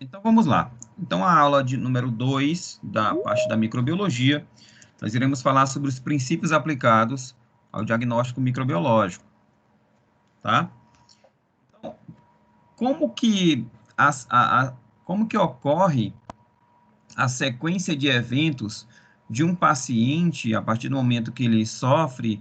Então, vamos lá. Então, a aula de número 2 da parte da microbiologia, nós iremos falar sobre os princípios aplicados ao diagnóstico microbiológico, tá? Então, como que, como que ocorre a sequência de eventos de um paciente, a partir do momento que ele sofre,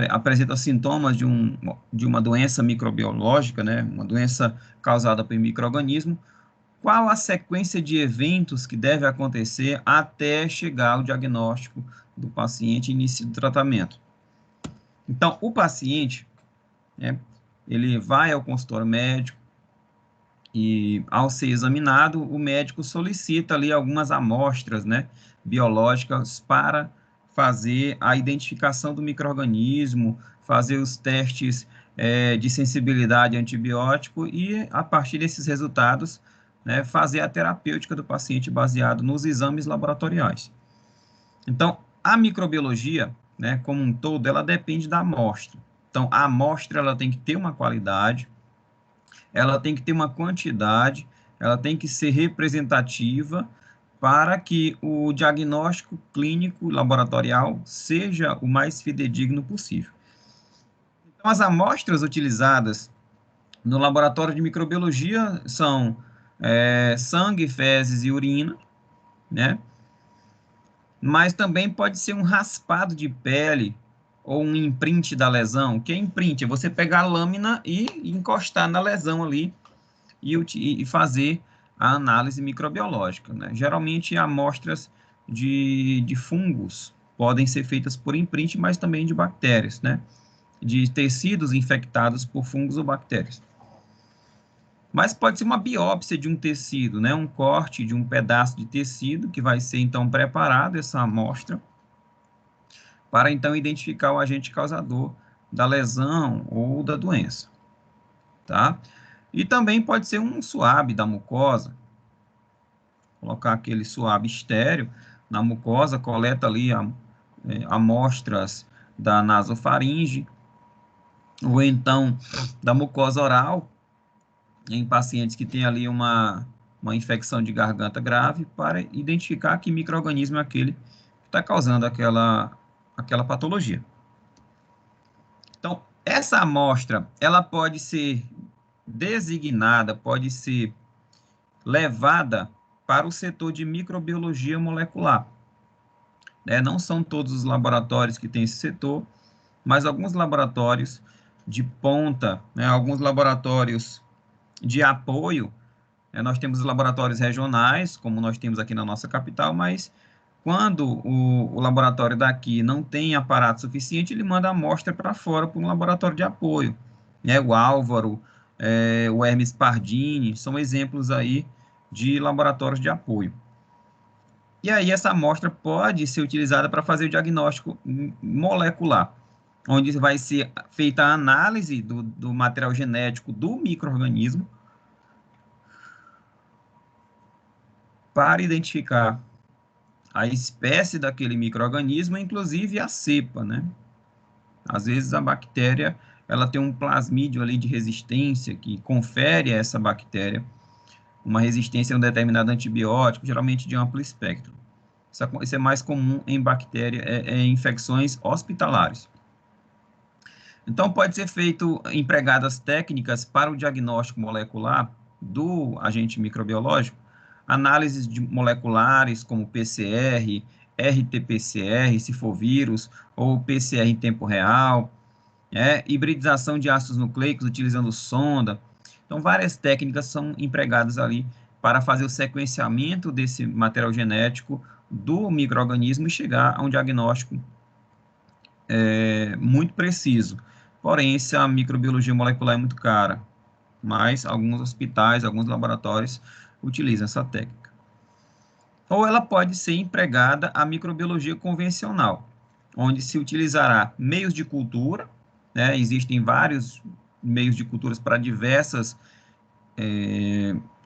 apresenta sintomas de uma doença microbiológica, né? Uma doença causada por micro-organismo, qual a sequência de eventos que deve acontecer até chegar ao diagnóstico do paciente e início do tratamento? Então, o paciente, né, ele vai ao consultório médico e, ao ser examinado, o médico solicita ali algumas amostras, né, biológicas para fazer a identificação do micro-organismo, fazer os testes de sensibilidade a antibiótico e, a partir desses resultados, né, fazer a terapêutica do paciente baseado nos exames laboratoriais. Então, a microbiologia, né, como um todo, ela depende da amostra. Então, a amostra ela tem que ter uma qualidade, ela tem que ter uma quantidade, ela tem que ser representativa para que o diagnóstico clínico laboratorial seja o mais fidedigno possível. Então, as amostras utilizadas no laboratório de microbiologia são sangue, fezes e urina, né? Mas também pode ser um raspado de pele ou um imprint da lesão. O que é imprint? É você pegar a lâmina e encostar na lesão ali e fazer a análise microbiológica, né? Geralmente, amostras de fungos podem ser feitas por imprint, mas também de bactérias, né? De tecidos infectados por fungos ou bactérias. Mas pode ser uma biópsia de um tecido, né? Um corte de um pedaço de tecido que vai ser, então, preparado, essa amostra, para, então, identificar o agente causador da lesão ou da doença, tá? E também pode ser um suave da mucosa, colocar aquele suave estéreo na mucosa, coleta ali amostras da nasofaringe, ou então da mucosa oral, em pacientes que têm ali uma infecção de garganta grave, para identificar que micro-organismo é aquele que está causando aquela patologia. Então, essa amostra, ela pode ser designada, pode ser levada para o setor de microbiologia molecular. Não são todos os laboratórios que têm esse setor, mas alguns laboratórios de ponta, né, alguns laboratórios de apoio, nós temos os laboratórios regionais, como nós temos aqui na nossa capital, mas quando o laboratório daqui não tem aparato suficiente, ele manda a amostra para fora para um laboratório de apoio. O Álvaro, o Hermes Pardini, são exemplos aí de laboratórios de apoio. E aí essa amostra pode ser utilizada para fazer o diagnóstico molecular, onde vai ser feita a análise do material genético do micro-organismo para identificar a espécie daquele micro-organismo, inclusive a cepa, né? Às vezes a bactéria, ela tem um plasmídio ali de resistência que confere a essa bactéria uma resistência a um determinado antibiótico, geralmente de amplo espectro. Isso é mais comum em bactérias, em infecções hospitalares. Então, pode ser feito empregadas técnicas para o diagnóstico molecular do agente microbiológico, análises moleculares como PCR, RT-PCR, se for vírus, ou PCR em tempo real, hibridização de ácidos nucleicos utilizando sonda. Então, várias técnicas são empregadas ali para fazer o sequenciamento desse material genético do micro-organismo e chegar a um diagnóstico muito preciso. Porém, essa microbiologia molecular é muito cara, mas alguns hospitais, alguns laboratórios utilizam essa técnica. Ou ela pode ser empregada a microbiologia convencional, onde se utilizará meios de cultura, né? Existem vários meios de culturas para diversas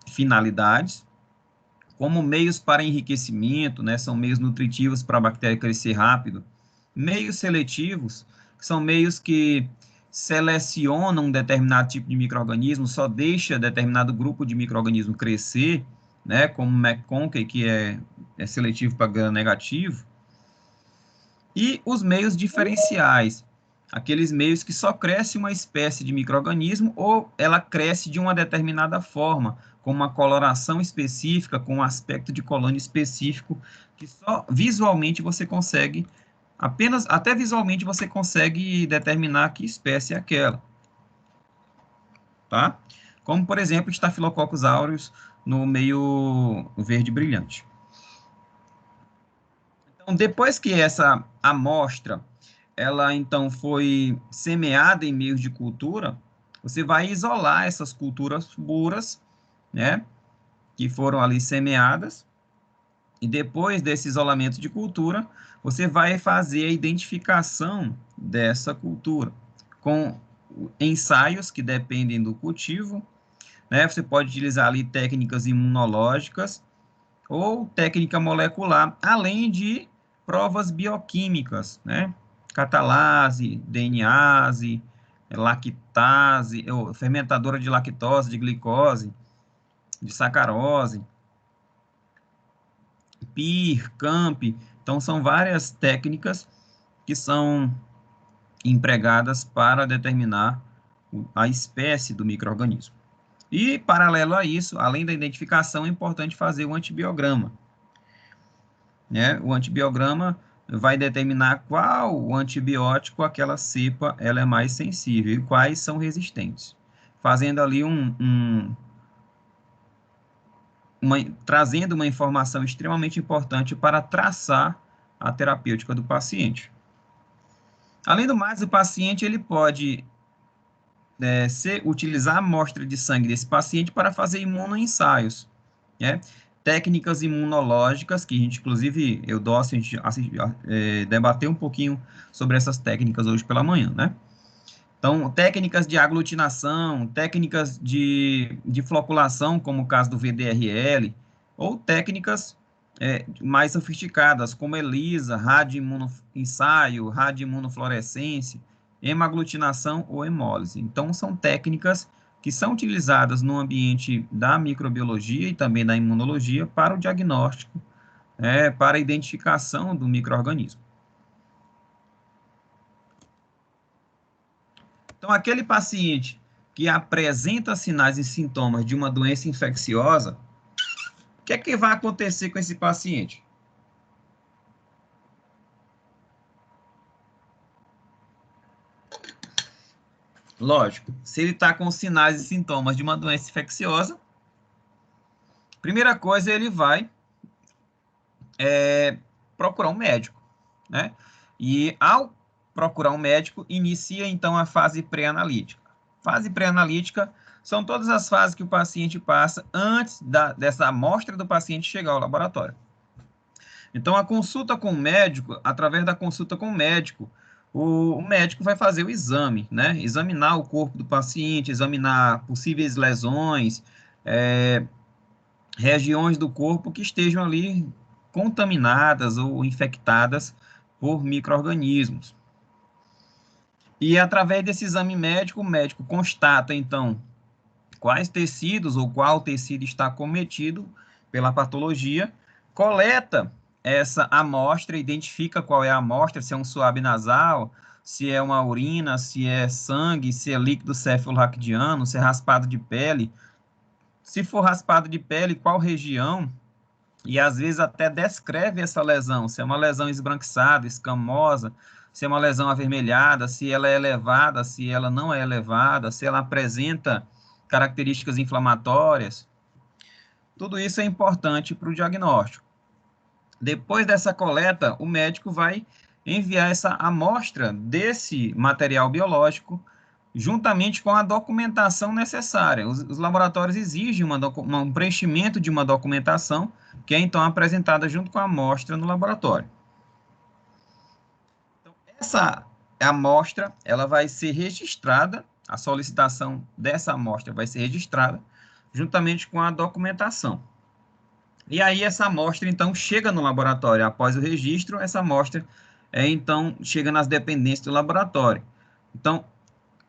finalidades, como meios para enriquecimento, né? São meios nutritivos para a bactéria crescer rápido, meios seletivos, que são meios que seleciona um determinado tipo de micro-organismo, só deixa determinado grupo de micro-organismo crescer, né, como o McConkey, que é seletivo para gram-negativo, e os meios diferenciais, aqueles meios que só cresce uma espécie de micro-organismo ou ela cresce de uma determinada forma, com uma coloração específica, com um aspecto de colônia específico, que só visualmente você consegue, até visualmente você consegue determinar que espécie é aquela, tá? Como, por exemplo, Staphylococcus aureus no meio verde brilhante. Então, depois que essa amostra ela então foi semeada em meios de cultura, você vai isolar essas culturas puras, né, que foram ali semeadas, e depois desse isolamento de cultura, você vai fazer a identificação dessa cultura com ensaios que dependem do cultivo, né, você pode utilizar ali técnicas imunológicas ou técnica molecular, além de provas bioquímicas, né? Catalase, DNase, lactase, ou fermentadora de lactose, de glicose, de sacarose, PIR, CAMP. Então, são várias técnicas que são empregadas para determinar a espécie do micro-organismo. E, paralelo a isso, além da identificação, é importante fazer o antibiograma, né? O antibiograma vai determinar qual o antibiótico aquela cepa ela é mais sensível e quais são resistentes, fazendo ali trazendo uma informação extremamente importante para traçar a terapêutica do paciente. Além do mais, o paciente ele pode utilizar a amostra de sangue desse paciente para fazer imunoensaios, né? Técnicas imunológicas, que a gente, inclusive, a gente debateu um pouquinho sobre essas técnicas hoje pela manhã, né? Então, técnicas de aglutinação, técnicas de floculação, como o caso do VDRL, ou técnicas mais sofisticadas, como ELISA, radioimunoensaio, radioimunofluorescência, hemaglutinação ou hemólise. Então, são técnicas que são utilizadas no ambiente da microbiologia e também da imunologia para o diagnóstico, para a identificação do micro-organismo. Então, aquele paciente que apresenta sinais e sintomas de uma doença infecciosa, o que é que vai acontecer com esse paciente? Lógico, se ele está com sinais e sintomas de uma doença infecciosa, primeira coisa, ele vai procurar um médico, né? E ao procurar um médico, inicia então a fase pré-analítica. Fase pré-analítica são todas as fases que o paciente passa antes dessa amostra do paciente chegar ao laboratório. Então, a consulta com o médico, através da consulta com o médico vai fazer o exame, né? Examinar o corpo do paciente, examinar possíveis lesões, regiões do corpo que estejam ali contaminadas ou infectadas por micro-organismos. E através desse exame médico, o médico constata, então, quais tecidos ou qual tecido está cometido pela patologia, coleta essa amostra, identifica qual é a amostra, se é um suave nasal, se é uma urina, se é sangue, se é líquido cefalorraquidiano, se é raspado de pele. Se for raspado de pele, qual região? E às vezes até descreve essa lesão, se é uma lesão esbranquiçada, escamosa, se é uma lesão avermelhada, se ela é elevada, se ela não é elevada, se ela apresenta características inflamatórias. Tudo isso é importante para o diagnóstico. Depois dessa coleta, o médico vai enviar essa amostra desse material biológico juntamente com a documentação necessária. Os laboratórios exigem um preenchimento de uma documentação que é então apresentada junto com a amostra no laboratório. Então, essa amostra, ela vai ser registrada, a solicitação dessa amostra vai ser registrada juntamente com a documentação. E aí essa amostra, então, chega no laboratório. Após o registro, essa amostra, então, chega nas dependências do laboratório. Então,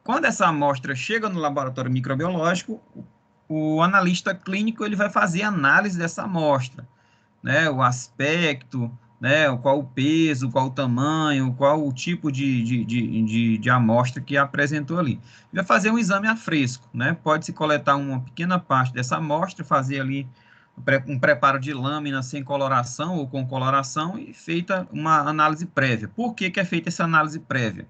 quando essa amostra chega no laboratório microbiológico, o analista clínico ele vai fazer análise dessa amostra, né, o aspecto, né, qual o peso, qual o tamanho, qual o tipo de amostra que apresentou ali. Vai fazer um exame a fresco, né, pode-se coletar uma pequena parte dessa amostra, fazer ali um preparo de lâmina sem coloração ou com coloração e feita uma análise prévia. Por que que é feita essa análise prévia?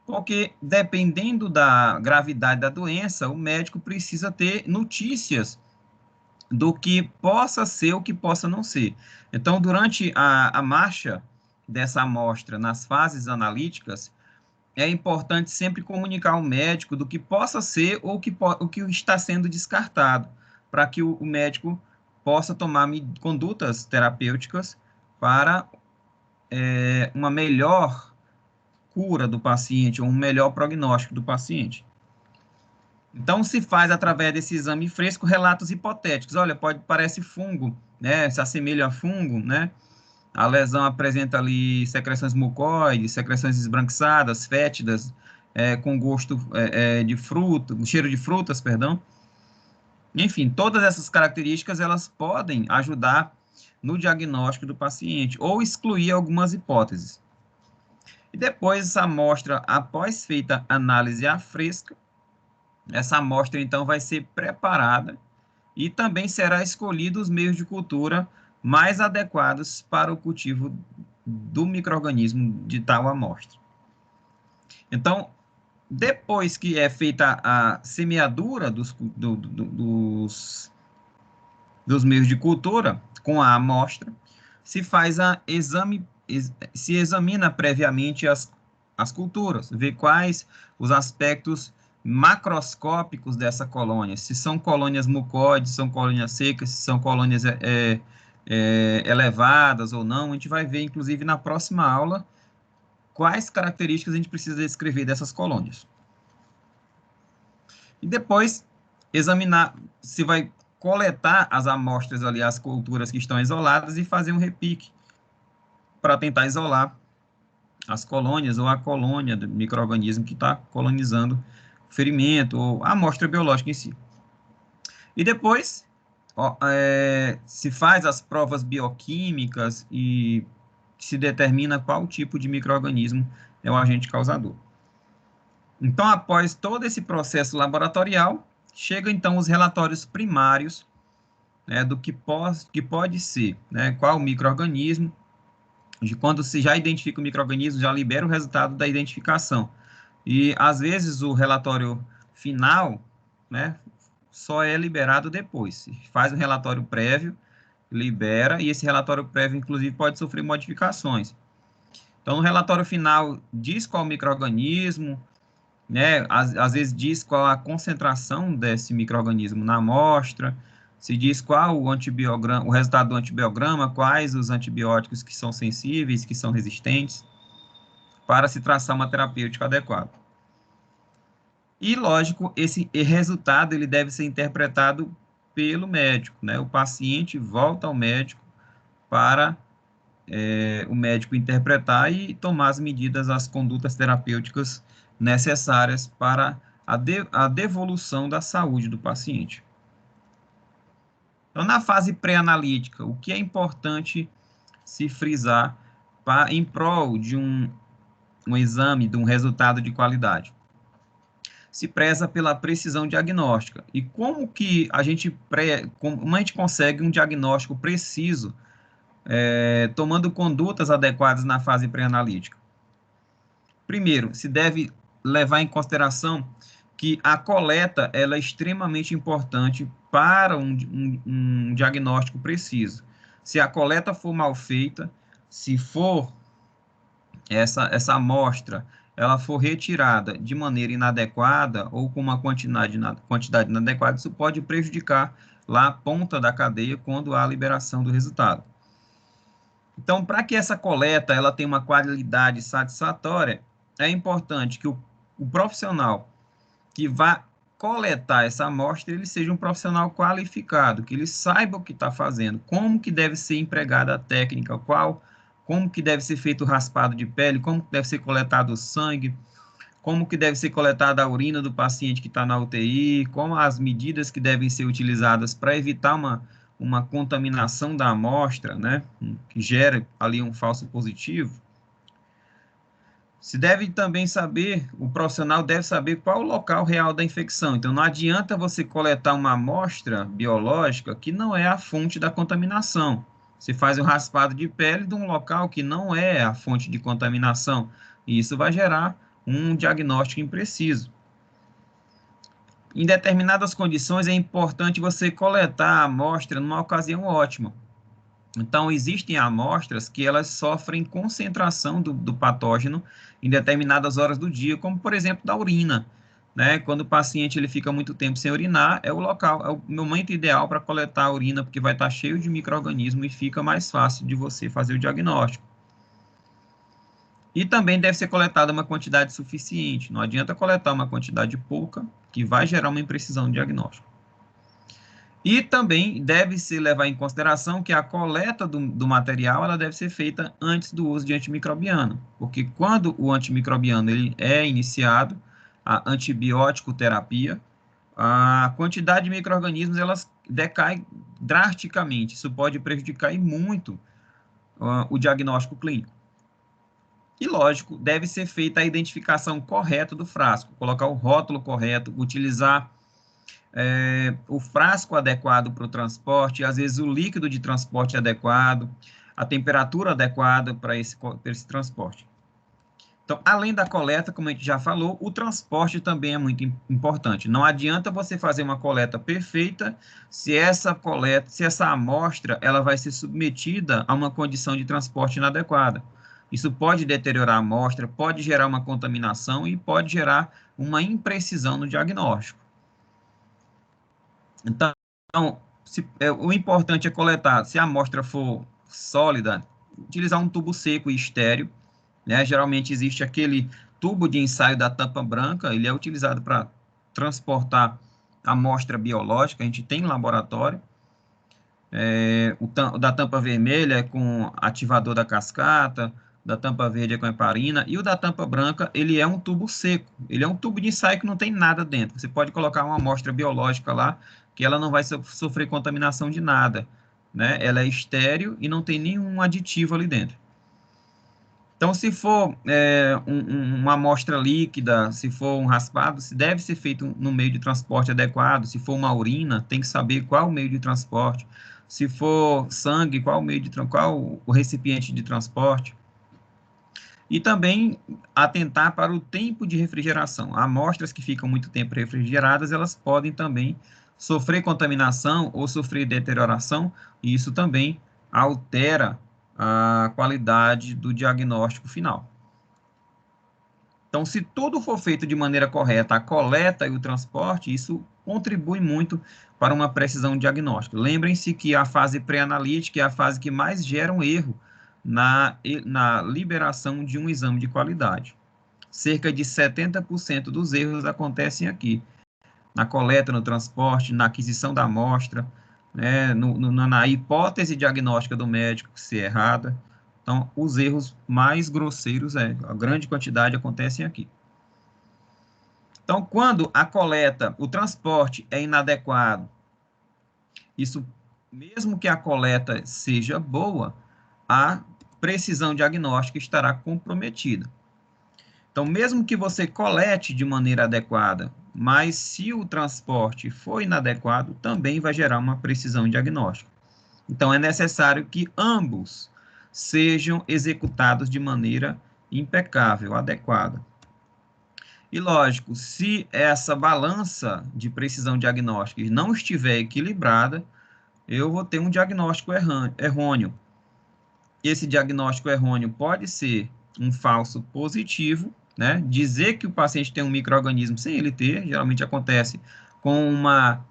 Porque, dependendo da gravidade da doença, o médico precisa ter notícias do que possa ser ou que possa não ser. Então, durante a marcha dessa amostra nas fases analíticas, é importante sempre comunicar ao médico do que possa ser ou o que está sendo descartado, para que o médico possa tomar condutas terapêuticas para uma melhor cura do paciente, ou um melhor prognóstico do paciente. Então, se faz, através desse exame fresco, relatos hipotéticos. Olha, parece fungo, né? Se assemelha a fungo, né? A lesão apresenta ali secreções mucoides, secreções esbranquiçadas, fétidas, com gosto de fruta, cheiro de frutas, perdão. Enfim, todas essas características, elas podem ajudar no diagnóstico do paciente, ou excluir algumas hipóteses. E depois, essa amostra, após feita análise à fresca, essa amostra, então, vai ser preparada e também será escolhido os meios de cultura mais adequados para o cultivo do micro-organismo de tal amostra. Então, depois que é feita a semeadura dos meios de cultura com a amostra, se faz se examina previamente as culturas, vê quais os aspectos macroscópicos dessa colônia, se são colônias mucoides, se são colônias secas, se são colônias elevadas ou não. A gente vai ver, inclusive, na próxima aula, quais características a gente precisa descrever dessas colônias. E depois, examinar, se vai coletar as amostras ali, as culturas que estão isoladas, e fazer um repique para tentar isolar as colônias ou a colônia do micro-organismo que está colonizando o ferimento ou a amostra biológica em si. E depois, se faz as provas bioquímicas e se determina qual tipo de micro-organismo é o agente causador. Então, após todo esse processo laboratorial, chegam então os relatórios primários, né, do que pode ser, né, qual micro-organismo. Quando se já identifica o micro-organismo, já libera o resultado da identificação. E, às vezes, o relatório final, né, só é liberado depois. Se faz um relatório prévio, libera, e esse relatório prévio, inclusive, pode sofrer modificações. Então, no relatório final, diz qual micro-organismo, né, às vezes diz qual a concentração desse micro-organismo na amostra, se diz qual o resultado do antibiograma, quais os antibióticos que são sensíveis, que são resistentes, para se traçar uma terapêutica adequada. E, lógico, esse resultado ele deve ser interpretado pelo médico, né? O paciente volta ao médico para o médico interpretar e tomar as medidas, as condutas terapêuticas necessárias para a devolução da saúde do paciente. Então, na fase pré-analítica, o que é importante se frisar em prol de um exame, de um resultado de qualidade? Se preza pela precisão diagnóstica. E como a gente consegue um diagnóstico preciso, tomando condutas adequadas na fase pré-analítica? Primeiro, se deve levar em consideração que a coleta ela é extremamente importante para um diagnóstico preciso. Se a coleta for mal feita, se for essa amostra ela for retirada de maneira inadequada ou com uma quantidade inadequada, isso pode prejudicar lá a ponta da cadeia quando há a liberação do resultado. Então, para que essa coleta ela tenha uma qualidade satisfatória, é importante que o profissional que vá coletar essa amostra, ele seja um profissional qualificado, que ele saiba o que está fazendo, como que deve ser empregada a técnica, como que deve ser feito o raspado de pele, como que deve ser coletado o sangue, como que deve ser coletada a urina do paciente que está na UTI, como as medidas que devem ser utilizadas para evitar uma contaminação da amostra, né, que gera ali um falso positivo. Se deve também saber, o profissional deve saber qual o local real da infecção. Então, não adianta você coletar uma amostra biológica que não é a fonte da contaminação. Você faz um raspado de pele de um local que não é a fonte de contaminação. E isso vai gerar um diagnóstico impreciso. Em determinadas condições, é importante você coletar a amostra numa ocasião ótima. Então, existem amostras que elas sofrem concentração do patógeno em determinadas horas do dia, como, por exemplo, da urina, né? Quando o paciente ele fica muito tempo sem urinar, é o local, é o momento ideal para coletar a urina, porque vai estar cheio de micro-organismos e fica mais fácil de você fazer o diagnóstico. E também deve ser coletada uma quantidade suficiente, não adianta coletar uma quantidade pouca, que vai gerar uma imprecisão no diagnóstico. E também deve-se levar em consideração que a coleta do material ela deve ser feita antes do uso de antimicrobiano, porque quando o antimicrobiano ele é iniciado, a antibiótico terapia, a quantidade de micro-organismos elas decai drasticamente. Isso pode prejudicar e muito o diagnóstico clínico. E, lógico, deve ser feita a identificação correta do frasco, colocar o rótulo correto, utilizar o frasco adequado para o transporte, às vezes o líquido de transporte adequado, a temperatura adequada para esse transporte. Então, além da coleta, como a gente já falou, o transporte também é muito importante. Não adianta você fazer uma coleta perfeita se essa amostra ela vai ser submetida a uma condição de transporte inadequada. Isso pode deteriorar a amostra, pode gerar uma contaminação e pode gerar uma imprecisão no diagnóstico. Então, o importante é coletar, se a amostra for sólida, utilizar um tubo seco e estéreo, né? Geralmente existe aquele tubo de ensaio da tampa branca, ele é utilizado para transportar amostra biológica, a gente tem em laboratório. O da tampa vermelha é com ativador da cascata, da tampa verde é com heparina, e o da tampa branca, ele é um tubo seco, ele é um tubo de ensaio que não tem nada dentro. Você pode colocar uma amostra biológica lá, que ela não vai sofrer contaminação de nada, né? Ela é estéril e não tem nenhum aditivo ali dentro. Então, se for uma amostra líquida, se for um raspado, se deve ser feito no meio de transporte adequado. Se for uma urina, tem que saber qual o meio de transporte. Se for sangue, qual o recipiente de transporte. E também atentar para o tempo de refrigeração. Amostras que ficam muito tempo refrigeradas, elas podem também sofrer contaminação ou sofrer deterioração, e isso também altera a qualidade do diagnóstico final. Então, se tudo for feito de maneira correta, a coleta e o transporte, isso contribui muito para uma precisão diagnóstica. Lembrem-se que a fase pré-analítica é a fase que mais gera um erro na liberação de um exame de qualidade. Cerca de 70% dos erros acontecem aqui, na coleta, no transporte, na aquisição da amostra, né, na hipótese diagnóstica do médico ser errada. Então, os erros mais grosseiros, a grande quantidade, acontecem aqui. Então, quando a coleta, o transporte é inadequado, isso, mesmo que a coleta seja boa, a precisão diagnóstica estará comprometida. Então, mesmo que você colete de maneira adequada, mas se o transporte for inadequado, também vai gerar uma precisão diagnóstica. Então, é necessário que ambos sejam executados de maneira impecável, adequada. E, lógico, se essa balança de precisão diagnóstica não estiver equilibrada, eu vou ter um diagnóstico errôneo. Esse diagnóstico errôneo pode ser um falso positivo, né? Dizer que o paciente tem um micro-organismo sem ele ter, geralmente acontece com uma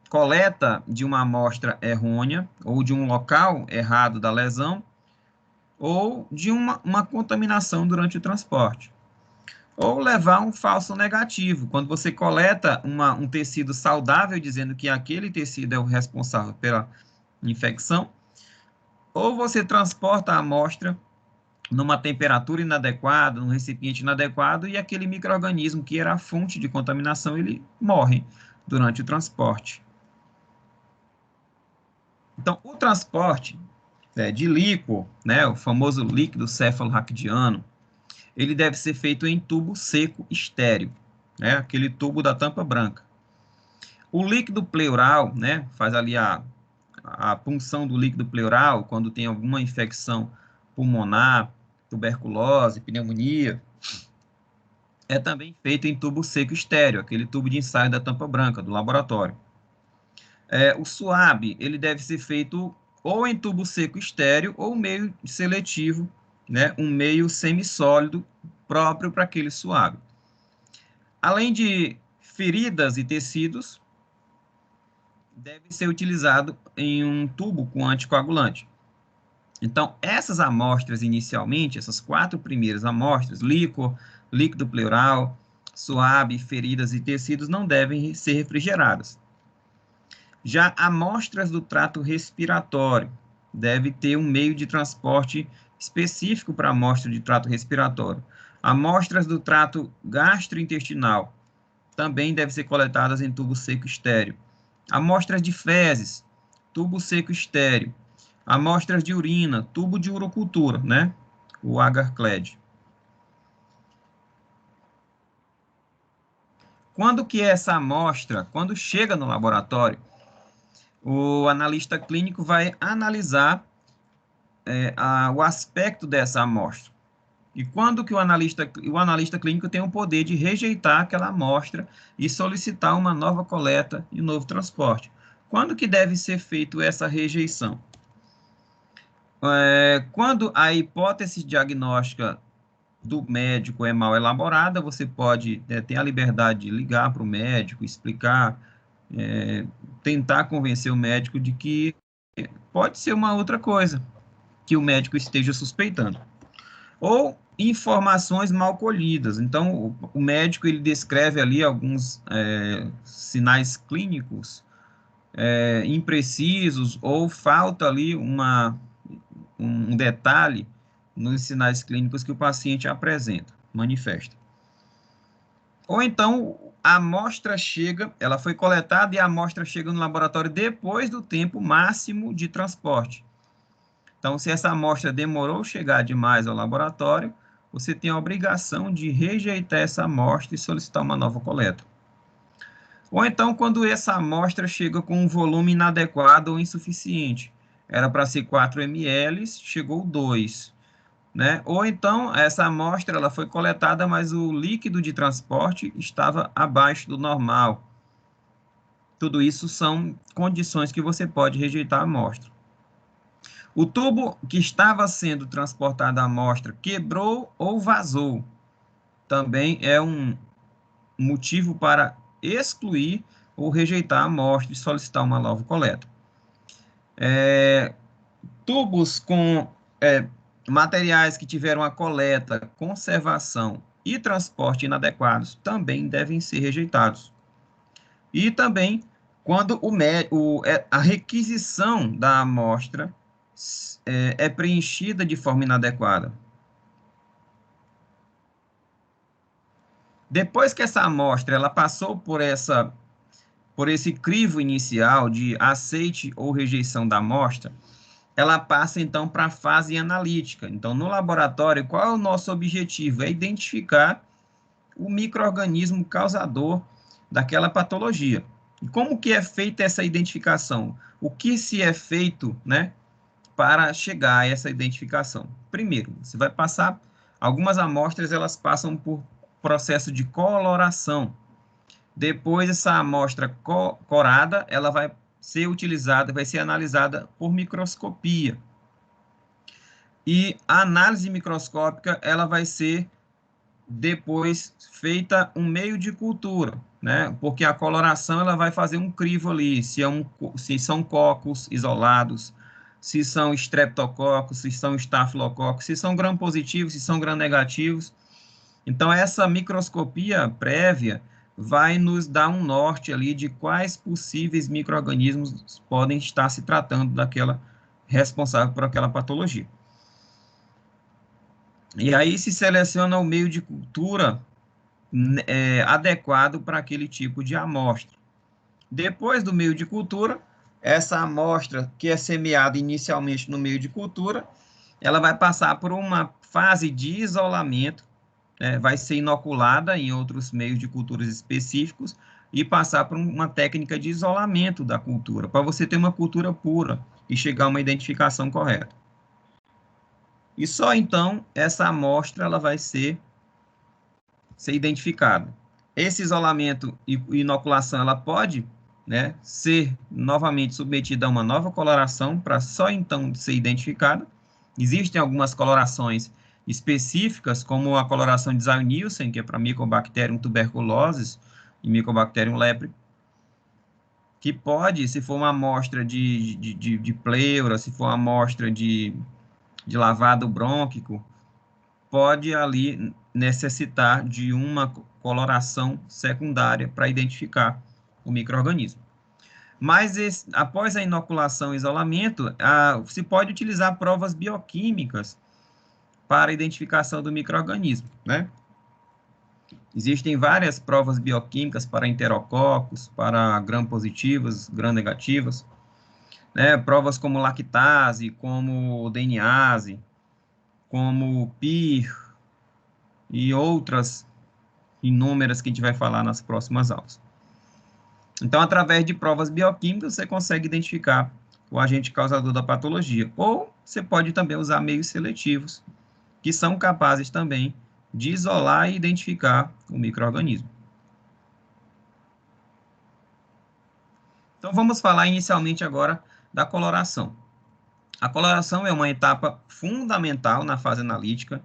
coleta de uma amostra errônea, ou de um local errado da lesão, ou de uma contaminação durante o transporte. Ou levar um falso negativo, quando você coleta um tecido saudável, dizendo que aquele tecido é o responsável pela infecção, ou você transporta a amostra numa temperatura inadequada, num recipiente inadequado, e aquele micro-organismo que era a fonte de contaminação, ele morre durante o transporte. Então, o transporte de líquor, né, o famoso líquido cefalorraquidiano, ele deve ser feito em tubo seco estéreo, né, aquele tubo da tampa branca. O líquido pleural, né, faz ali a punção do líquido pleural quando tem alguma infecção pulmonar, tuberculose, pneumonia, é também feito em tubo seco estéreo, aquele tubo de ensaio da tampa branca, do laboratório. O SUAB, ele deve ser feito ou em tubo seco estéreo ou meio seletivo, né, um meio semissólido próprio para aquele SUAB. Além de feridas e tecidos, deve ser utilizado em um tubo com anticoagulante. Então, essas amostras inicialmente, essas 4 primeiras amostras, líquor, líquido pleural, SUAB, feridas e tecidos, não devem ser refrigeradas. Já amostras do trato respiratório, deve ter um meio de transporte específico para amostra de trato respiratório. Amostras do trato gastrointestinal também devem ser coletadas em tubo seco estéreo. Amostras de fezes, tubo seco estéreo. Amostras de urina, tubo de urocultura, né? O agar-clad. Quando que essa amostra, quando chega no laboratório, o analista clínico vai analisar o aspecto dessa amostra. E quando que o analista clínico tem o poder de rejeitar aquela amostra e solicitar uma nova coleta e novo transporte. Quando que deve ser feito essa rejeição? Quando a hipótese diagnóstica do médico é mal elaborada, você pode ter a liberdade de ligar para o médico, explicar, tentar convencer o médico de que pode ser uma outra coisa que o médico esteja suspeitando. Ou informações mal colhidas. Então, o médico ele descreve ali alguns sinais clínicos imprecisos, ou falta ali um detalhe nos sinais clínicos que o paciente apresenta, manifesta. Ou então, a amostra chega, ela foi coletada e a amostra chega no laboratório depois do tempo máximo de transporte. Então, se essa amostra demorou chegar demais ao laboratório, você tem a obrigação de rejeitar essa amostra e solicitar uma nova coleta. Ou então, quando essa amostra chega com um volume inadequado ou insuficiente. Era para ser 4 ml, chegou 2. Né? Ou então, essa amostra ela foi coletada, mas o líquido de transporte estava abaixo do normal. Tudo isso são condições que você pode rejeitar a amostra. O tubo que estava sendo transportado a amostra quebrou ou vazou. Também é um motivo para excluir ou rejeitar a amostra e solicitar uma nova coleta. Tubos com materiais que tiveram a coleta, conservação e transporte inadequados também devem ser rejeitados. E também quando a requisição da amostra é preenchida de forma inadequada. Depois que essa amostra ela passou por esse crivo inicial de aceite ou rejeição da amostra, ela passa então para a fase analítica. Então, no laboratório, qual é o nosso objetivo? É identificar o micro-organismo causador daquela patologia. E como que é feita essa identificação? O que se é feito, né, para chegar a essa identificação? Primeiro, você vai passar, algumas amostras, elas passam por processo de coloração. Depois, essa amostra corada, ela vai ser utilizada, vai ser analisada por microscopia. E a análise microscópica, ela vai ser depois feita um meio de cultura, né? Porque a coloração ela vai fazer um crivo ali, se são cocos isolados, se são streptococos, se são estafilococos, se são gram-positivos, se são gram-negativos. Então, essa microscopia prévia vai nos dar um norte ali de quais possíveis micro-organismos podem estar se tratando daquela responsável por aquela patologia. E aí se seleciona o meio de cultura adequado para aquele tipo de amostra. Depois do meio de cultura, essa amostra que é semeada inicialmente no meio de cultura, ela vai passar por uma fase de isolamento, vai ser inoculada em outros meios de culturas específicos e passar por uma técnica de isolamento da cultura, para você ter uma cultura pura e chegar a uma identificação correta. E só então essa amostra ela vai ser identificada. Esse isolamento e inoculação ela pode, né, ser novamente submetida a uma nova coloração para só então ser identificada. Existem algumas colorações específicas, como a coloração de Zell-Nielsen, que é para Mycobacterium tuberculosis e Mycobacterium leprae, que pode, se for uma amostra de pleura, se for uma amostra de lavado brônquico, pode ali necessitar de uma coloração secundária para identificar o micro-organismo. Mas após a inoculação e isolamento, se pode utilizar provas bioquímicas para a identificação do micro-organismo, né? Existem várias provas bioquímicas para enterococos, para gram-positivas, gram-negativas, né? Provas como lactase, como DNase, como PIR e outras inúmeras que a gente vai falar nas próximas aulas. Então, através de provas bioquímicas, você consegue identificar o agente causador da patologia. Ou você pode também usar meios seletivos, que são capazes também de isolar e identificar o micro-organismo. Então, vamos falar inicialmente agora da coloração. A coloração é uma etapa fundamental na fase analítica.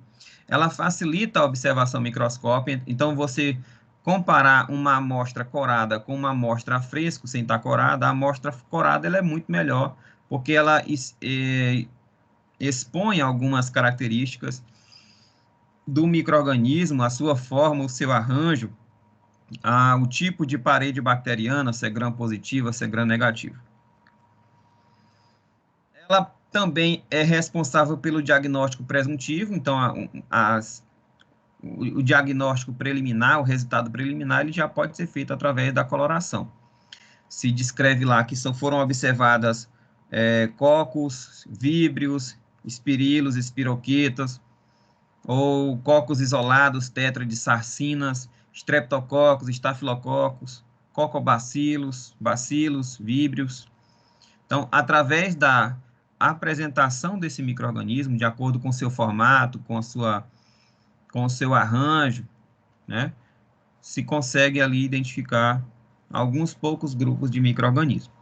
Ela facilita a observação microscópica. Então, você comparar uma amostra corada com uma amostra a fresco, sem estar corada, a amostra corada ela é muito melhor, porque ela expõe algumas características do micro-organismo, a sua forma, o seu arranjo, o tipo de parede bacteriana, se é gram-positiva, se é gram-negativa. Ela também é responsável pelo diagnóstico presuntivo, então o diagnóstico preliminar, o resultado preliminar, ele já pode ser feito através da coloração. Se descreve lá que foram observadas cocos, víbrios, espirilos, espiroquetas, ou cocos isolados, tetra de sarcinas, streptococos, estafilococos, cocobacilos, bacilos, víbrios. Então, através da apresentação desse micro-organismo, de acordo com o seu formato, com o seu arranjo, né, se consegue ali identificar alguns poucos grupos de micro-organismos.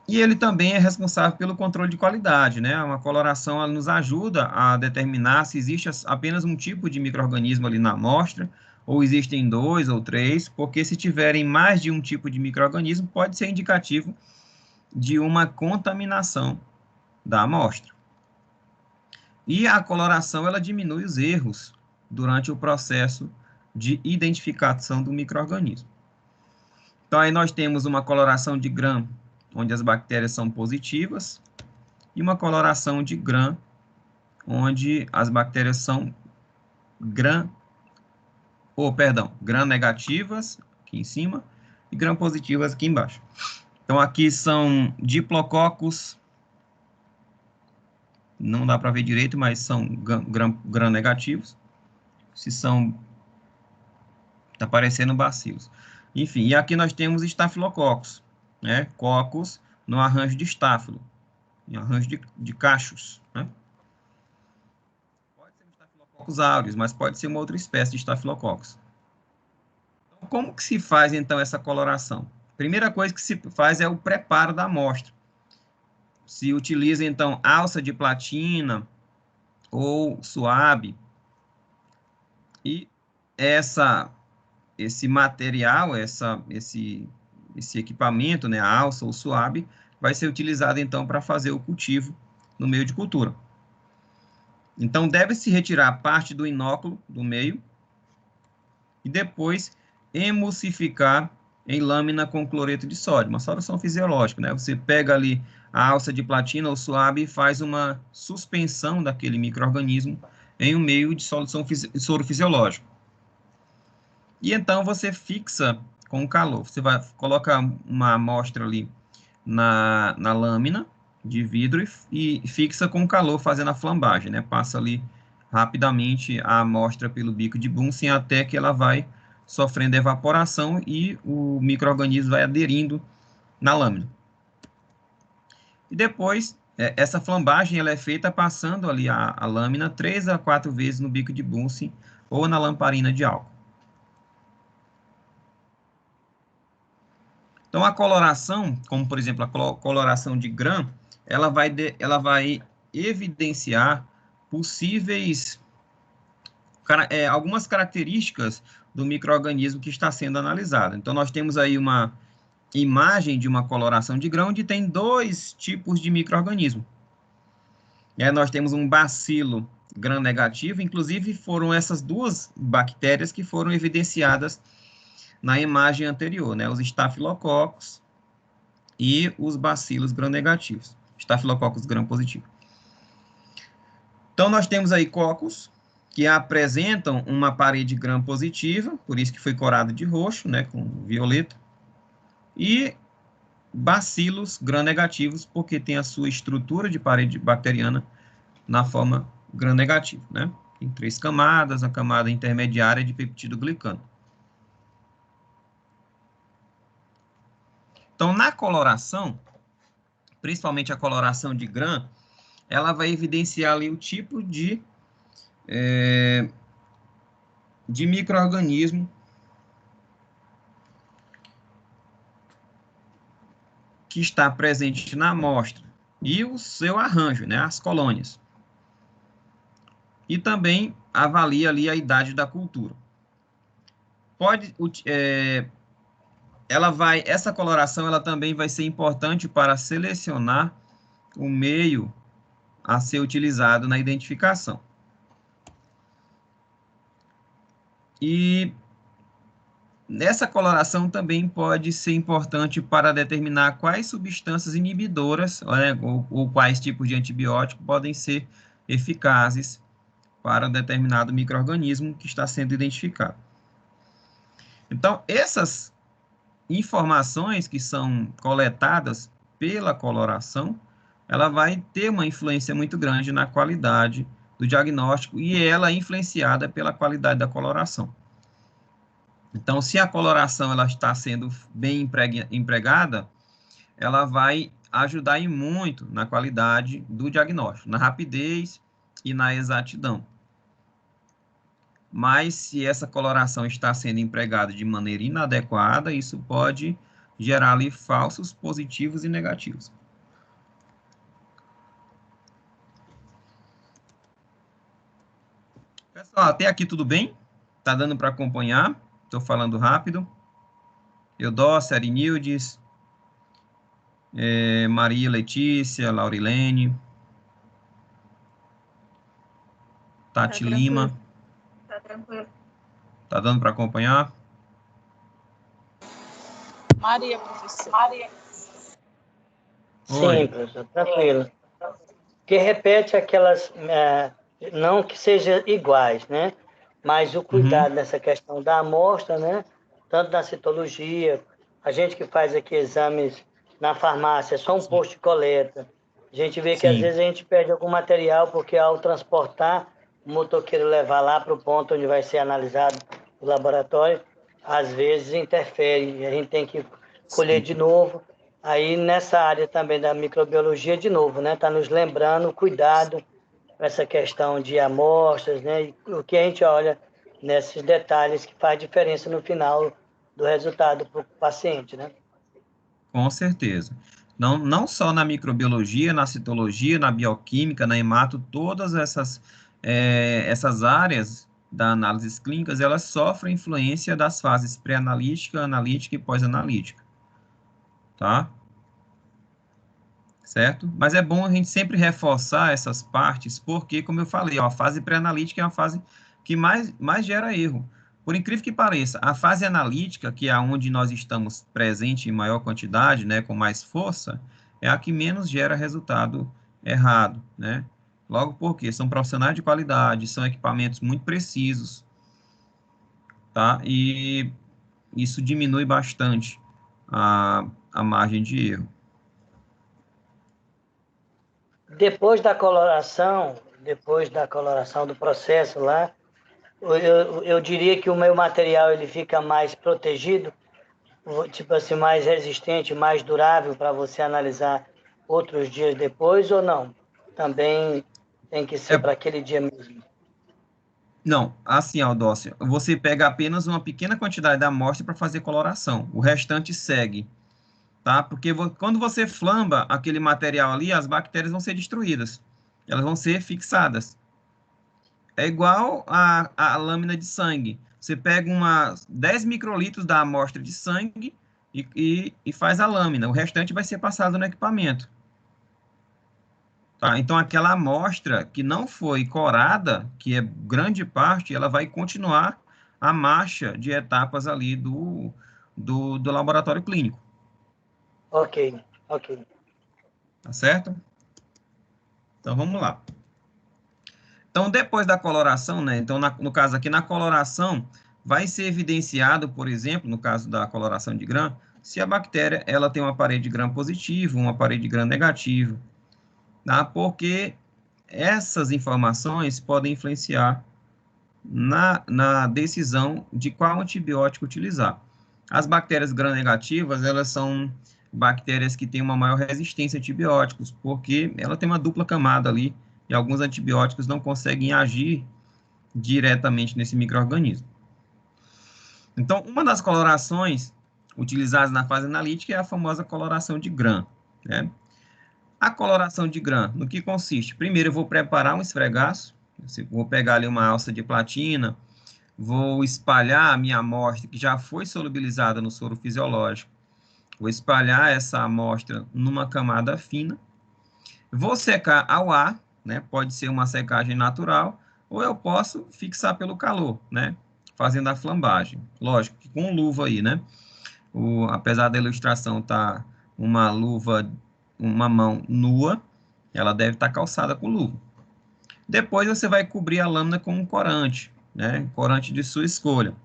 E ele também é responsável pelo controle de qualidade, né? Uma coloração ela nos ajuda a determinar se existe apenas um tipo de micro-organismo ali na amostra, ou existem 2 ou 3, porque se tiverem mais de um tipo de micro-organismo, pode ser indicativo de uma contaminação da amostra. E a coloração ela diminui os erros durante o processo de identificação do micro-organismo. Então, aí nós temos uma coloração de Gram, onde as bactérias são positivas, e uma coloração de Gram, onde as bactérias são gram-negativas, aqui em cima, e gram-positivas aqui embaixo. Então, aqui são diplococos, não dá para ver direito, mas são gram-negativos. Se são, está parecendo bacilos. Enfim, e aqui nós temos estafilococos, né? Cocos no arranjo de estáfilo, em arranjo de cachos, né? Pode ser estafilococos aureus, mas pode ser uma outra espécie de estafilococos. Então, como que se faz, então, essa coloração? Primeira coisa que se faz é o preparo da amostra. Se utiliza, então, alça de platina ou suave, e esse material, esse equipamento, né, a alça ou suave, vai ser utilizado, então, para fazer o cultivo no meio de cultura. Então, deve-se retirar parte do inóculo do meio e depois emulsificar em lâmina com cloreto de sódio, uma solução fisiológica, né? Você pega ali a alça de platina ou suave e faz uma suspensão daquele micro-organismo em um meio de solução soro fisiológico. E então você fixa com o calor. Você vai colocar uma amostra ali na lâmina de vidro e fixa com o calor, fazendo a flambagem, né? Passa ali rapidamente a amostra pelo bico de Bunsen até que ela vai sofrendo evaporação e o micro-organismo vai aderindo na lâmina. E depois, essa flambagem ela é feita passando ali a lâmina 3 a 4 vezes no bico de Bunsen ou na lamparina de álcool. Então, a coloração, como por exemplo a coloração de Gram, ela vai evidenciar possíveis, algumas características do micro-organismo que está sendo analisado. Então, nós temos aí uma imagem de uma coloração de grão, onde tem dois tipos de micro-organismo. Nós temos um bacilo gram-negativo, inclusive foram essas duas bactérias que foram evidenciadas na imagem anterior, né? Os estafilococos e os bacilos gram-negativos, estafilococos gram-positivo. Então, nós temos aí cocos, que apresentam uma parede gram-positiva, por isso que foi corado de roxo, né, com violeta, e bacilos gram-negativos, porque tem a sua estrutura de parede bacteriana na forma gram-negativa, né? Tem 3 camadas, a camada intermediária de peptídeo glicano. Então, na coloração, principalmente a coloração de Gram, ela vai evidenciar ali o tipo de micro-organismo que está presente na amostra e o seu arranjo, né, as colônias. E também avalia ali a idade da cultura. Essa coloração ela também vai ser importante para selecionar o meio a ser utilizado na identificação. E essa coloração também pode ser importante para determinar quais substâncias inibidoras, né, ou quais tipos de antibiótico podem ser eficazes para determinado micro-organismo que está sendo identificado. Então, essas informações que são coletadas pela coloração, ela vai ter uma influência muito grande na qualidade do diagnóstico e ela é influenciada pela qualidade da coloração. Então, se a coloração ela está sendo bem empregada, ela vai ajudar em muito na qualidade do diagnóstico, na rapidez e na exatidão. Mas se essa coloração está sendo empregada de maneira inadequada, isso pode gerar ali falsos positivos e negativos. Pessoal, até aqui tudo bem? Tá dando para acompanhar? Estou falando rápido. Eudócia, Arinildes, Maria Letícia, Laurilene, Tati Lima. Tá tranquilo. Tá dando para acompanhar? Maria, professor. Maria. Sim, professor, tranquilo. Que repete aquelas, não que sejam iguais, né? Mas o cuidado nessa questão da amostra, né? Tanto na citologia, a gente que faz aqui exames na farmácia, só um posto de coleta. A gente vê que às vezes a gente perde algum material porque ao transportar, o motoqueiro levar lá para o ponto onde vai ser analisado o laboratório, às vezes interfere, a gente tem que colher de novo. Aí, nessa área também da microbiologia, de novo, né? Está nos lembrando o cuidado com essa questão de amostras, né? E o que a gente olha nesses detalhes que faz diferença no final do resultado para o paciente, né? Com certeza. Não só na microbiologia, na citologia, na bioquímica, na hemato, todas essas áreas da análise clínicas, elas sofrem influência das fases pré-analítica, analítica e pós-analítica. Tá? Certo? Mas é bom a gente sempre reforçar essas partes, porque, como eu falei, a fase pré-analítica é uma fase que mais gera erro. Por incrível que pareça, a fase analítica, que é onde nós estamos presentes em maior quantidade, né, com mais força, é a que menos gera resultado errado, né? Logo porque são profissionais de qualidade, são equipamentos muito precisos, tá? E isso diminui bastante a margem de erro. Depois da coloração do processo lá, eu diria que o meu material ele fica mais protegido, tipo assim, mais resistente, mais durável para você analisar outros dias depois ou não? Também tem que ser para aquele dia mesmo. Não, assim, Aldócio, você pega apenas uma pequena quantidade da amostra para fazer coloração. O restante segue, tá? Porque quando você flamba aquele material ali, as bactérias vão ser destruídas. Elas vão ser fixadas. É igual a lâmina de sangue. Você pega 10 microlitros da amostra de sangue e faz a lâmina. O restante vai ser passado no equipamento. Tá? Então, aquela amostra que não foi corada, que é grande parte, ela vai continuar a marcha de etapas ali do laboratório clínico. Ok. Tá certo? Então, vamos lá. Então, depois da coloração, né? Então, no caso aqui, na coloração, vai ser evidenciado, por exemplo, no caso da coloração de Gram, se a bactéria ela tem uma parede de Gram positivo, uma parede de Gram negativo, tá? Porque essas informações podem influenciar na decisão de qual antibiótico utilizar. As bactérias gram-negativas, elas são bactérias que têm uma maior resistência a antibióticos, porque ela tem uma dupla camada ali, e alguns antibióticos não conseguem agir diretamente nesse micro-organismo. Então, uma das colorações utilizadas na fase analítica é a famosa coloração de Gram, né? A coloração de Gram, no que consiste? Primeiro, eu vou preparar um esfregaço, vou pegar ali uma alça de platina, vou espalhar a minha amostra, que já foi solubilizada no soro fisiológico, vou espalhar essa amostra numa camada fina, vou secar ao ar, né? Pode ser uma secagem natural, ou eu posso fixar pelo calor, né? Fazendo a flambagem. Lógico que com luva aí, né? Apesar da ilustração estar uma luva, uma mão nua, ela deve estar calçada com luva. Depois você vai cobrir a lâmina com um corante, né? Corante de sua escolha.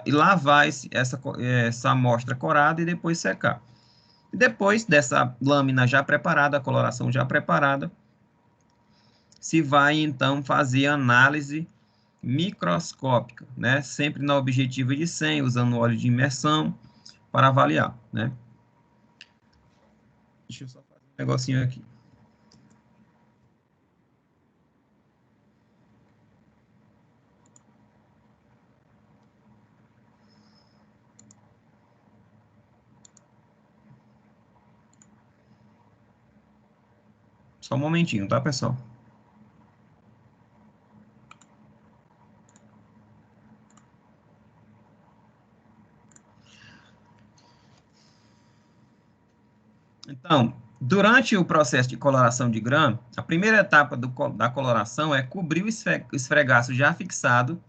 E lavar essa amostra corada e depois secar. Depois dessa lâmina já preparada, a coloração já preparada, se vai então fazer análise microscópica, né? Sempre na objetiva de 100, usando óleo de imersão para avaliar, né? Deixa eu só fazer um negocinho aqui. Só um momentinho, tá, pessoal? Então, durante o processo de coloração de Gram, a primeira etapa da coloração é cobrir o esfregaço já fixado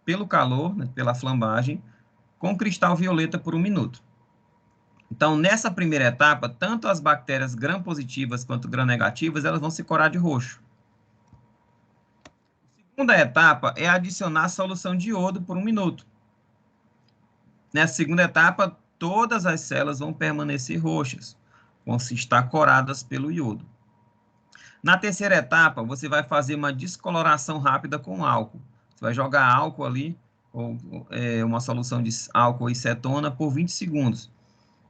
pelo calor, né, pela flambagem, com cristal violeta por 1 minuto. Então, nessa primeira etapa, tanto as bactérias gram-positivas quanto gram-negativas, elas vão se corar de roxo. A segunda etapa é adicionar a solução de iodo por 1 minuto. Nessa segunda etapa, todas as células vão permanecer roxas, vão se estar coradas pelo iodo. Na terceira etapa, você vai fazer uma descoloração rápida com álcool. Você vai jogar álcool ali, ou uma solução de álcool e cetona por 20 segundos.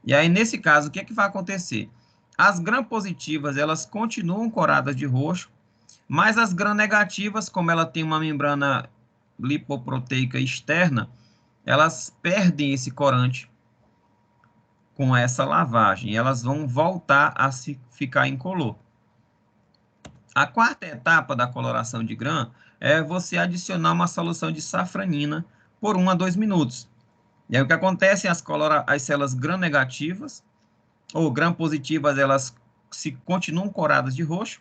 E aí, nesse caso, o que é que vai acontecer? As gram-positivas, elas continuam coradas de roxo, mas as gram-negativas, como ela tem uma membrana lipoproteica externa, elas perdem esse corante com essa lavagem. Elas vão voltar a ficar incolor. A quarta etapa da coloração de Gram é você adicionar uma solução de safranina por 1 a 2 minutos. E aí o que acontece? As células gram-negativas ou gram-positivas, elas continuam coradas de roxo,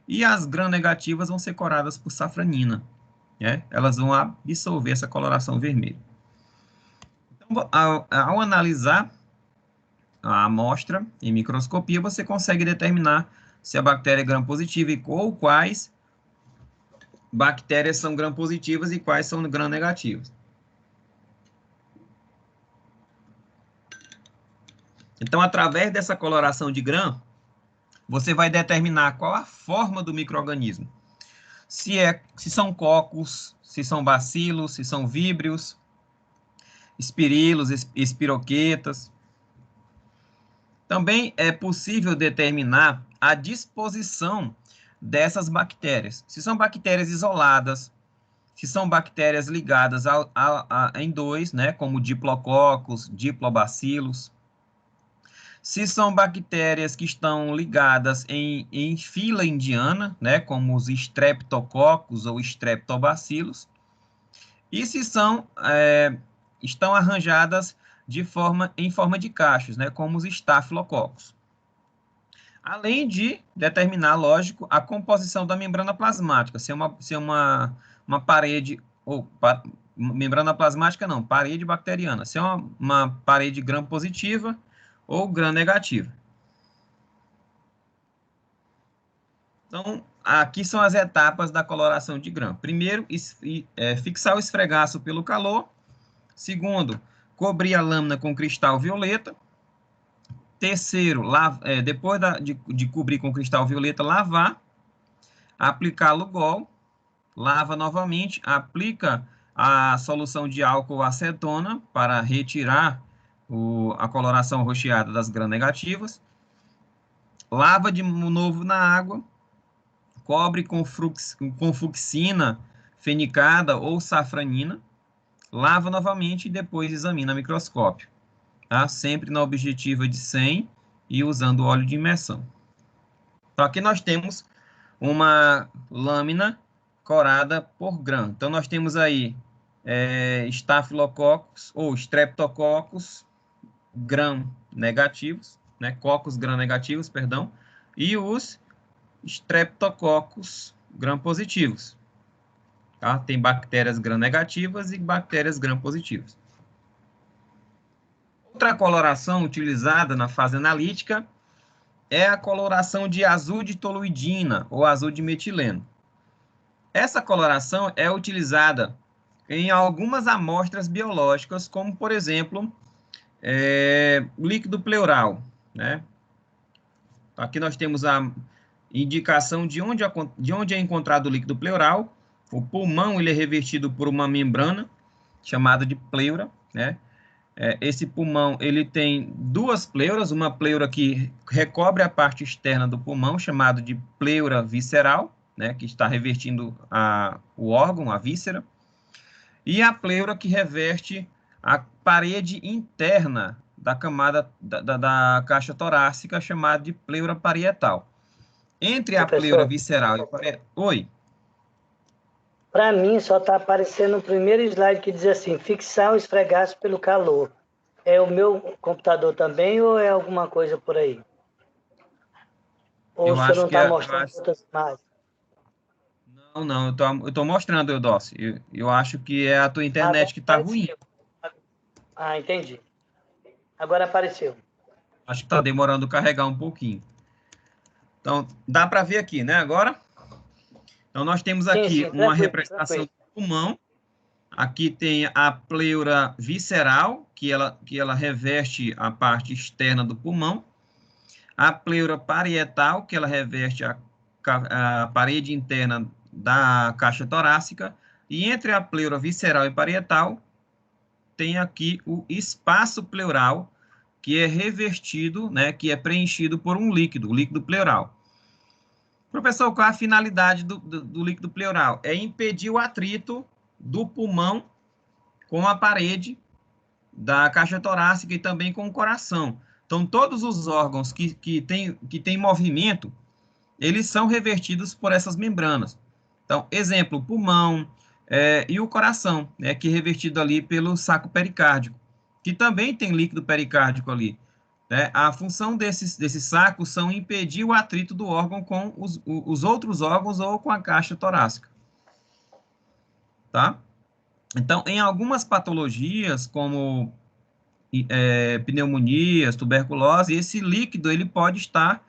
e as gram-negativas vão ser coradas por safranina, né? Elas vão absorver essa coloração vermelha. Então, ao analisar a amostra em microscopia, você consegue determinar se a bactéria é gram-positiva ou quais bactérias são gram-positivas e quais são gram-negativas. Então, através dessa coloração de gram, você vai determinar qual a forma do micro-organismo. Se são cocos, se são bacilos, se são víbrios, espirilos, espiroquetas. Também é possível determinar a disposição dessas bactérias. Se são bactérias isoladas, se são bactérias ligadas em dois, né, como diplococos, diplobacilos. Se são bactérias que estão ligadas em fila indiana, né, como os streptococcus ou streptobacilos. E se estão arranjadas em forma de cachos, né, como os estafilococos. Além de determinar, lógico, a composição da membrana plasmática, se é uma parede, membrana plasmática não, parede bacteriana, se é uma parede gram-positiva ou gram-negativa. Então, aqui são as etapas da coloração de gram. Primeiro, fixar o esfregaço pelo calor. Segundo, cobrir a lâmina com cristal violeta. Terceiro, depois de cobrir com cristal violeta, lavar. Aplicar Lugol. Lava novamente. Aplica a solução de álcool acetona para retirar a coloração roxeada das gram-negativas. Lava de novo na água. Cobre com fucsina fenicada ou safranina. Lava novamente e depois examina a microscópio. Tá? Sempre na objetiva de 100 e usando óleo de imersão. Então, aqui nós temos uma lâmina corada por gram. Então, nós temos aí Staphylococcus ou Streptococcus gram-negativos, né? Cocos gram-negativos, perdão, e os Streptococcus gram-positivos. Tá? Tem bactérias gram-negativas e bactérias gram-positivas. Outra coloração utilizada na fase analítica é a coloração de azul de toluidina ou azul de metileno. Essa coloração é utilizada em algumas amostras biológicas, como, por exemplo, líquido pleural, né? Aqui nós temos a indicação de onde é encontrado o líquido pleural. O pulmão ele é revestido por uma membrana chamada de pleura, né? Esse pulmão ele tem duas pleuras, uma pleura que recobre a parte externa do pulmão, chamado de pleura visceral, né? Que está revestindo o órgão, a víscera, e a pleura que reveste a parede interna da camada da caixa torácica, chamada de pleura parietal. Entre a pleura visceral e a parietal... Oi? Para mim, só está aparecendo o primeiro slide que diz assim, fixar o esfregaço pelo calor. É o meu computador também ou é alguma coisa por aí? Ou você não está mostrando outras imagens? Não, eu estou mostrando, Eudócio. Eu acho que é a tua internet que está ruim. Ah, entendi. Agora apareceu. Acho que está demorando a carregar um pouquinho. Então, dá para ver aqui, né, agora? Então, nós temos aqui uma representação do pulmão. Aqui tem a pleura visceral, que ela reveste a parte externa do pulmão. A pleura parietal, que ela reveste a parede interna da caixa torácica. E entre a pleura visceral e parietal, tem aqui o espaço pleural, que é revestido, né, que é preenchido por um líquido, o líquido pleural. Professor, qual é a finalidade do líquido pleural? É impedir o atrito do pulmão com a parede da caixa torácica e também com o coração. Então, todos os órgãos que têm movimento, eles são revestidos por essas membranas. Então, exemplo, o pulmão e o coração, né, que é revestido ali pelo saco pericárdico, que também tem líquido pericárdico ali. Né? A função desses sacos são impedir o atrito do órgão com os outros órgãos ou com a caixa torácica. Tá? Então, em algumas patologias, como pneumonias, tuberculose, esse líquido ele pode estar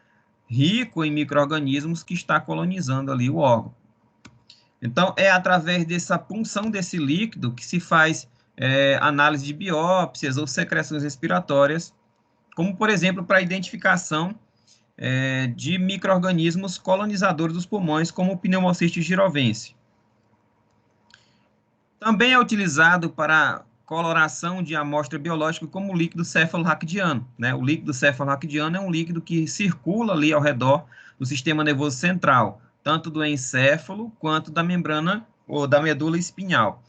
rico em micro-organismos que está colonizando ali o órgão. Então, é através dessa punção desse líquido que se faz análise de biópsias ou secreções respiratórias, como, por exemplo, para a identificação de micro-organismos colonizadores dos pulmões, como o Pneumocystis girovense. Também é utilizado para coloração de amostra biológica como o líquido cefalorraquidiano, né? O líquido cefalorraquidiano é um líquido que circula ali ao redor do sistema nervoso central, tanto do encéfalo quanto da membrana ou da medula espinhal.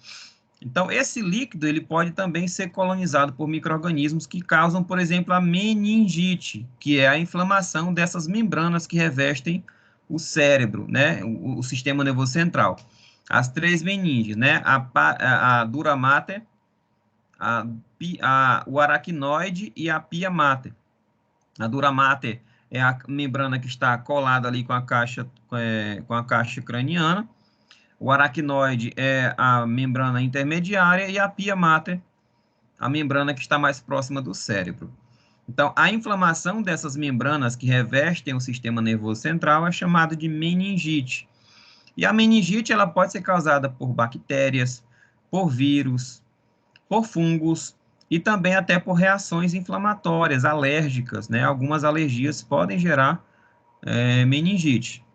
Então, esse líquido ele pode também ser colonizado por micro-organismos que causam, por exemplo, a meningite, que é a inflamação dessas membranas que revestem o cérebro, né? O sistema nervoso central. As 3 meninges, né? A dura mater, o aracnoide e a pia mater. A dura mater é a membrana que está colada ali com a caixa craniana. O aracnoide é a membrana intermediária e a pia mater, a membrana que está mais próxima do cérebro. Então, a inflamação dessas membranas que revestem o sistema nervoso central é chamada de meningite. E a meningite ela pode ser causada por bactérias, por vírus, por fungos e também até por reações inflamatórias, alérgicas, né? Algumas alergias podem gerar meningite.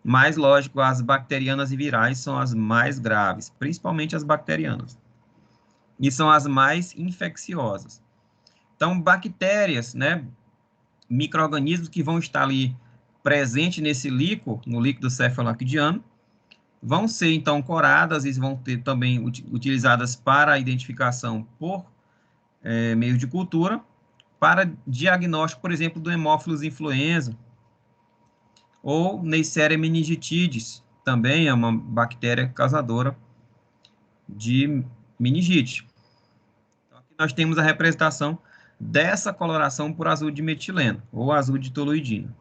Mas, lógico, as bacterianas e virais são as mais graves, principalmente as bacterianas. E são as mais infecciosas. Então, bactérias, né? Micro-organismos que vão estar ali presentes nesse líquido, no líquido cefalorraquidiano, vão ser, então, coradas e vão ter também utilizadas para a identificação por meio de cultura, para diagnóstico, por exemplo, do Haemophilus influenza, ou Neisseria meningitidis, também é uma bactéria causadora de meningite. Então, aqui nós temos a representação dessa coloração por azul de metileno, ou azul de toluidina.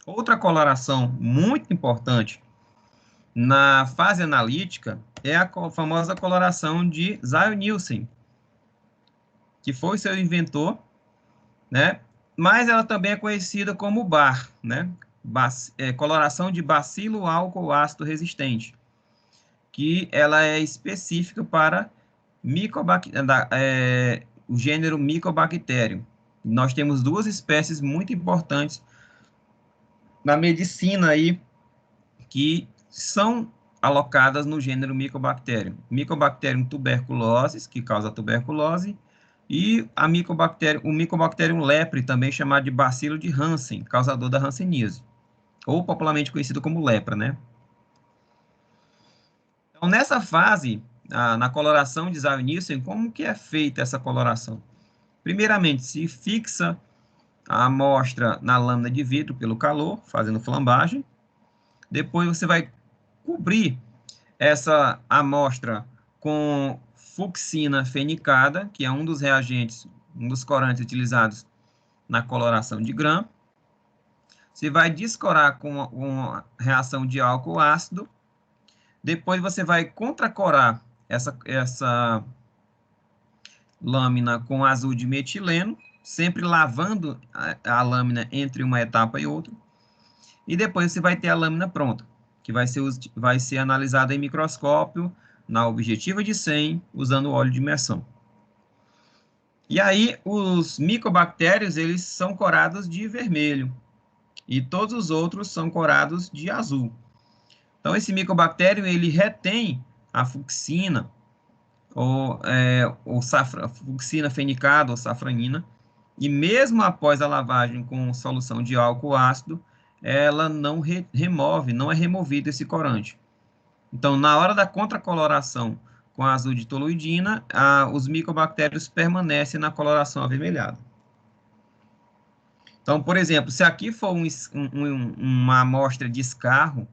Outra coloração muito importante na fase analítica é a famosa coloração de Ziehl-Neelsen, que foi seu inventor, né? Mas ela também é conhecida como BAR, né? Coloração de bacilo álcool ácido resistente, que ela é específica para o gênero Mycobacterium. Nós temos 2 espécies muito importantes na medicina aí, que são alocadas no gênero Mycobacterium. Mycobacterium tuberculosis, que causa tuberculose, e o Mycobacterium lepre, também chamado de bacilo de Hansen, causador da hanseníase, ou popularmente conhecido como lepra, né? Então, nessa fase, na coloração de Ziehl-Neelsen, como que é feita essa coloração? Primeiramente, se fixa a amostra na lâmina de vidro pelo calor, fazendo flambagem. Depois você vai cobrir essa amostra com fucsina fenicada, que é um dos reagentes, um dos corantes utilizados na coloração de Gram. Você vai descorar com uma reação de álcool ácido. Depois você vai contracorar essa lâmina com azul de metileno, sempre lavando a lâmina entre uma etapa e outra. E depois você vai ter a lâmina pronta, que vai ser analisada em microscópio, na objetiva de 100, usando óleo de imersão. E aí, os micobactérios, eles são corados de vermelho, e todos os outros são corados de azul. Então, esse micobactério, ele retém a fucsina, fucsina fenicada, ou safranina, e mesmo após a lavagem com solução de álcool ácido, ela não remove, não é removido esse corante. Então, na hora da contracoloração com azul de toluidina, os micobactérios permanecem na coloração avermelhada. Então, por exemplo, se aqui for uma amostra de escarro,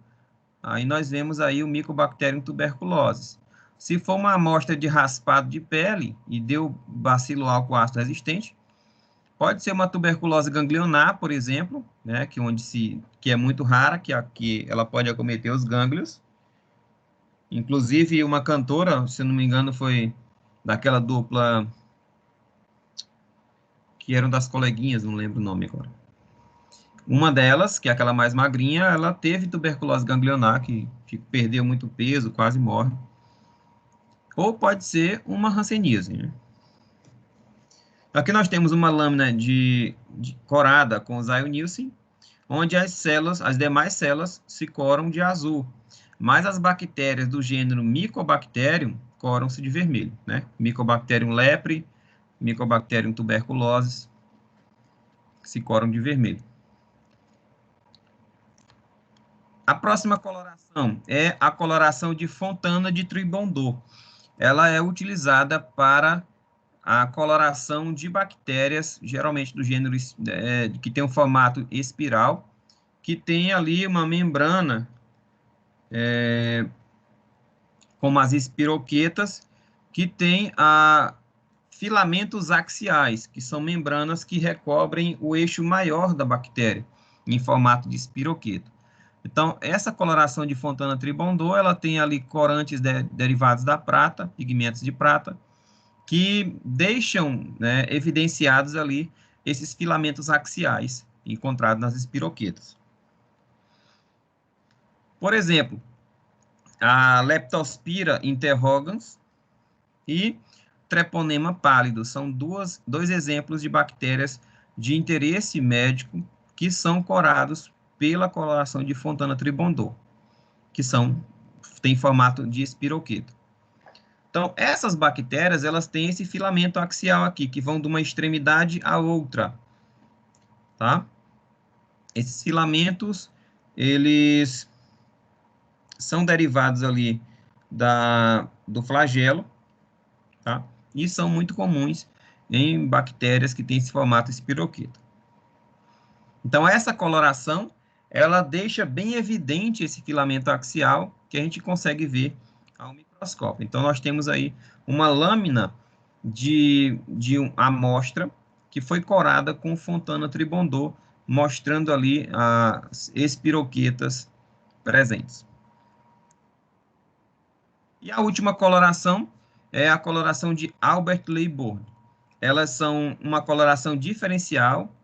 aí nós vemos aí o Mycobacterium tuberculosis. Se for uma amostra de raspado de pele e deu bacilo álcool ácido resistente, pode ser uma tuberculose ganglionar, por exemplo, né, que é muito rara, que ela pode acometer os gânglios. Inclusive, uma cantora, se não me engano, foi daquela dupla que eram das coleguinhas, não lembro o nome agora. Uma delas, que é aquela mais magrinha, ela teve tuberculose ganglionar, que perdeu muito peso, quase morre. Ou pode ser uma hanseníase, né? Aqui nós temos uma lâmina de corada com Zionilson, onde as demais células se coram de azul, mas as bactérias do gênero Mycobacterium coram-se de vermelho, né? Mycobacterium lepre, Mycobacterium tuberculosis, se coram de vermelho. A próxima coloração é a coloração de Fontana de Tribondot. Ela é utilizada para a coloração de bactérias, geralmente do gênero que tem um formato espiral, que tem ali uma membrana, como as espiroquetas, que tem filamentos axiais, que são membranas que recobrem o eixo maior da bactéria, em formato de espiroqueta. Então, essa coloração de Fontana Tribondot, ela tem ali corantes derivados da prata, pigmentos de prata, que deixam, né, evidenciados ali esses filamentos axiais encontrados nas espiroquetas. Por exemplo, a Leptospira interrogans e Treponema pálido são dois exemplos de bactérias de interesse médico que são corados pela coloração de Fontana Tribondot, que têm formato de espiroqueta. Então, essas bactérias, elas têm esse filamento axial aqui, que vão de uma extremidade à outra, tá? Esses filamentos, eles são derivados ali do flagelo, tá? E são muito comuns em bactérias que têm esse formato espiroqueta. Então, essa coloração, ela deixa bem evidente esse filamento axial, que a gente consegue ver ao microscópio. Então, nós temos aí uma lâmina de amostra que foi corada com Fontana Tribondot, mostrando ali as espiroquetas presentes. E a última coloração é a coloração de Albert-Leibourg. Elas são uma coloração diferencial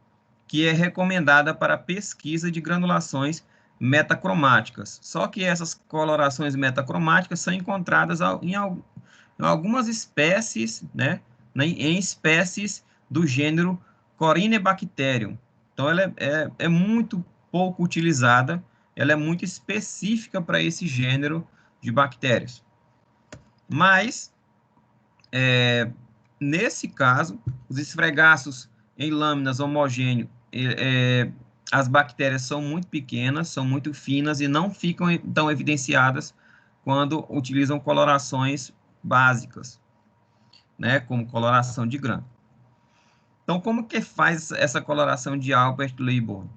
que é recomendada para pesquisa de granulações metacromáticas. Só que essas colorações metacromáticas são encontradas em algumas espécies, né, em espécies do gênero Corynebacterium. Então, ela é muito pouco utilizada, ela é muito específica para esse gênero de bactérias. Mas, nesse caso, os esfregaços em lâminas homogêneas, as bactérias são muito pequenas, são muito finas e não ficam tão evidenciadas quando utilizam colorações básicas, né, como coloração de grã. Então, como que faz essa coloração de Albert-Leibourg?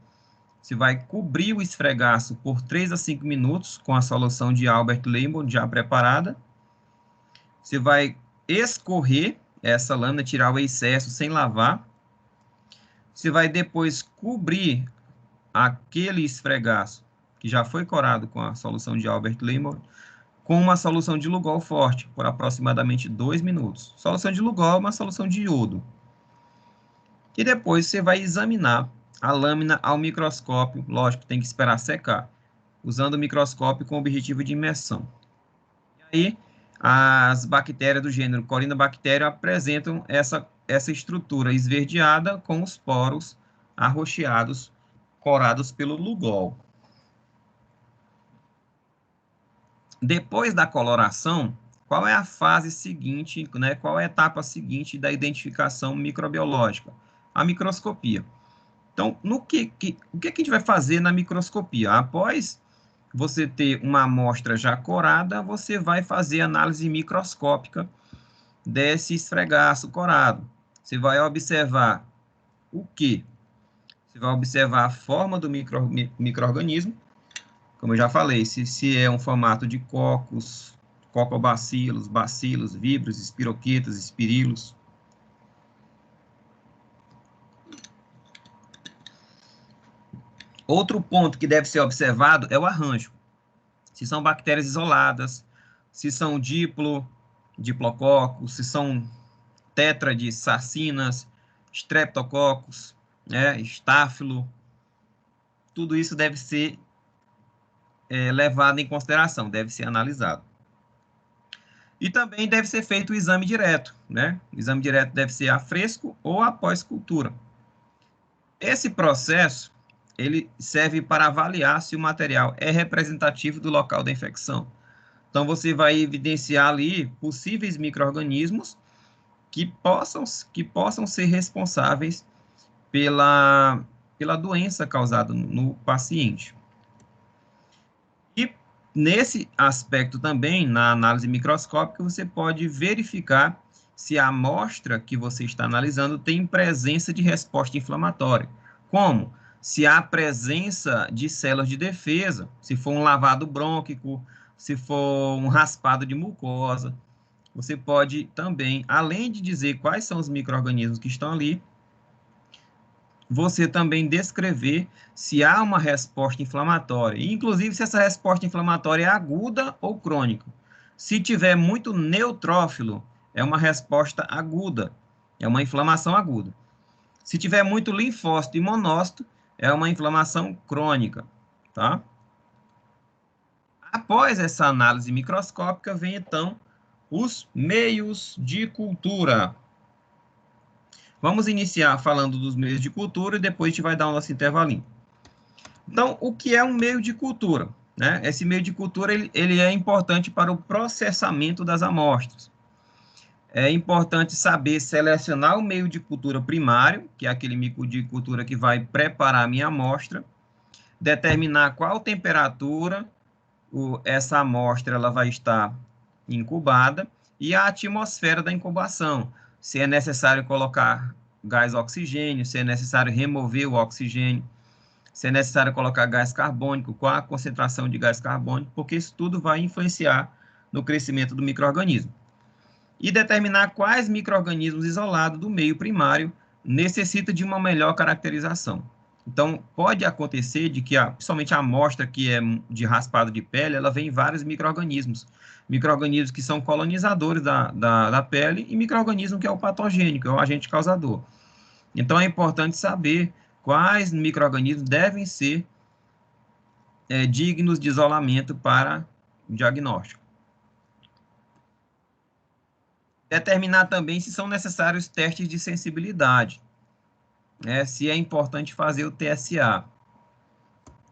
Você vai cobrir o esfregaço por 3 a 5 minutos com a solução de Albert-Leibourg já preparada. Você vai escorrer essa lâmina, tirar o excesso sem lavar. Você vai depois cobrir aquele esfregaço que já foi corado com a solução de Albert-Leibourg com uma solução de Lugol forte por aproximadamente 2 minutos. Solução de Lugol é uma solução de iodo. E depois você vai examinar a lâmina ao microscópio, lógico, tem que esperar secar, usando o microscópio com objetivo de imersão. E aí, as bactérias do gênero Corynebacterium apresentam essa estrutura esverdeada com os poros arroxeados, corados pelo Lugol. Depois da coloração, qual é a fase seguinte, né? Qual é a etapa seguinte da identificação microbiológica? A microscopia. Então, o que a gente vai fazer na microscopia? Após você ter uma amostra já corada, você vai fazer análise microscópica desse esfregaço corado. Você vai observar o quê? Você vai observar a forma do micro-organismo, como eu já falei, se é um formato de cocos, cocobacilos, bacilos, víbrios, espiroquetas, espirilos. Outro ponto que deve ser observado é o arranjo. Se são bactérias isoladas, se são diplococos, se são tétrades, sarcinas, streptococcus, estáfilo. tudo isso deve ser levado em consideração, deve ser analisado. E também deve ser feito o exame direto, né? O exame direto deve ser a fresco ou após cultura. Esse processo, ele serve para avaliar se o material é representativo do local da infecção. Então, você vai evidenciar ali possíveis micro-organismos que possam ser responsáveis pela doença causada no paciente. E nesse aspecto também, na análise microscópica, você pode verificar se a amostra que você está analisando tem presença de resposta inflamatória. Como? Se há presença de células de defesa, se for um lavado brônquico, se for um raspado de mucosa. Você pode também, além de dizer quais são os micro-organismos que estão ali, você também descrever se há uma resposta inflamatória, inclusive se essa resposta inflamatória é aguda ou crônica. Se tiver muito neutrófilo, é uma resposta aguda, é uma inflamação aguda. Se tiver muito linfócito e monócito, é uma inflamação crônica, tá? Após essa análise microscópica, vem então os meios de cultura. Vamos iniciar falando dos meios de cultura e depois a gente vai dar o nosso intervalinho. Então, o que é um meio de cultura? Né? Esse meio de cultura ele é importante para o processamento das amostras. É importante saber selecionar o meio de cultura primário, que é aquele meio de cultura que vai preparar a minha amostra, determinar qual temperatura essa amostra ela vai estar incubada, e a atmosfera da incubação, se é necessário colocar gás oxigênio, se é necessário remover o oxigênio, se é necessário colocar gás carbônico, qual a concentração de gás carbônico, porque isso tudo vai influenciar no crescimento do micro-organismo. E determinar quais micro-organismos isolados do meio primário necessitam de uma melhor caracterização. Então, pode acontecer de que, principalmente a amostra que é de raspado de pele, ela vem em vários micro-organismos. Micro-organismos que são colonizadores da pele e micro-organismo que é o patogênico, é o agente causador. Então, é importante saber quais micro-organismos devem ser dignos de isolamento para o diagnóstico. Determinar também se são necessários testes de sensibilidade. Se é importante fazer o TSA.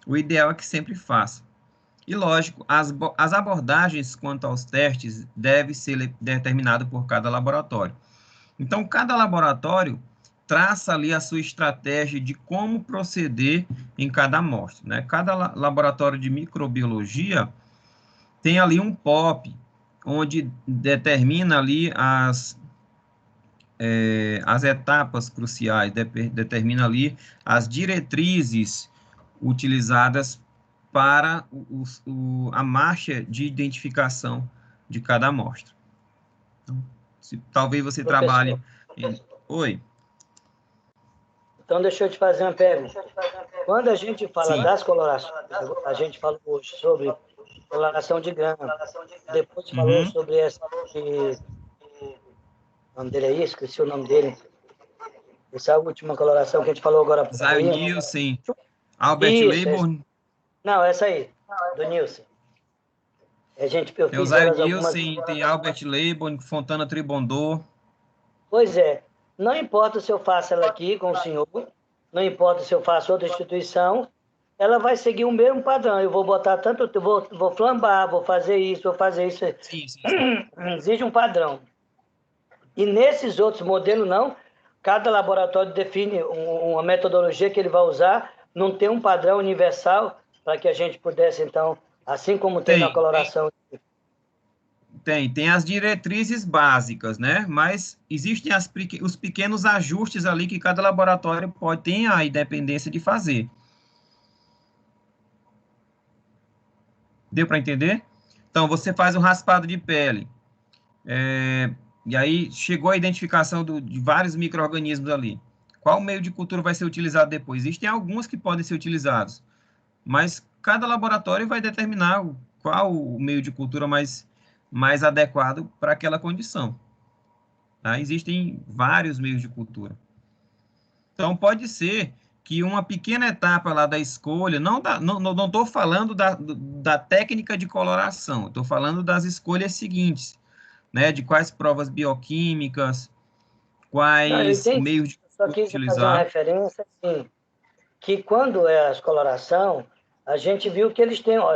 O ideal é que sempre faça. E, lógico, as abordagens quanto aos testes devem ser determinadas por cada laboratório. Então, cada laboratório traça ali a sua estratégia de como proceder em cada amostra, né? Cada laboratório de microbiologia tem ali um POP, onde determina ali as etapas cruciais, determina ali as diretrizes utilizadas para a marcha de identificação de cada amostra. Então, talvez você trabalhe... Oi? Então, deixa eu te fazer uma pergunta. Quando a gente fala das colorações, a gente falou hoje sobre coloração de grama, depois falou sobre essa... O nome dele é isso? Esqueci o nome dele. Essa é a última coloração que a gente falou agora. Zay Nielsen, Albert Leybourn. Não, essa aí, do Nielsen. Tem o Zay Nielsen, tem Albert Leybourn, Fontana Tribondor. Pois é. Não importa se eu faço ela aqui com o senhor, não importa se eu faço outra instituição, ela vai seguir o mesmo padrão. Eu vou botar tanto, vou flambar, vou fazer isso. Sim. Exige um padrão. E nesses outros modelos, não. Cada laboratório define uma metodologia que ele vai usar, não tem um padrão universal para que a gente pudesse, então, assim como tem na coloração... Tem as diretrizes básicas, né? Mas existem os pequenos ajustes ali que cada laboratório tem a independência de fazer. Deu para entender? Então, você faz um raspado de pele. E aí, chegou a identificação de vários micro-organismos ali. Qual meio de cultura vai ser utilizado depois? Existem alguns que podem ser utilizados, mas cada laboratório vai determinar qual o meio de cultura mais adequado para aquela condição. Tá? Existem vários meios de cultura. Então, pode ser que uma pequena etapa lá da escolha, não estou falando da técnica de coloração, estou falando das escolhas seguintes, né, de quais provas bioquímicas, Não, eu quais entendi. meios de Eu só quis fazer uma utilizar. referência, assim, que quando é a coloração, a gente viu que eles têm, ó,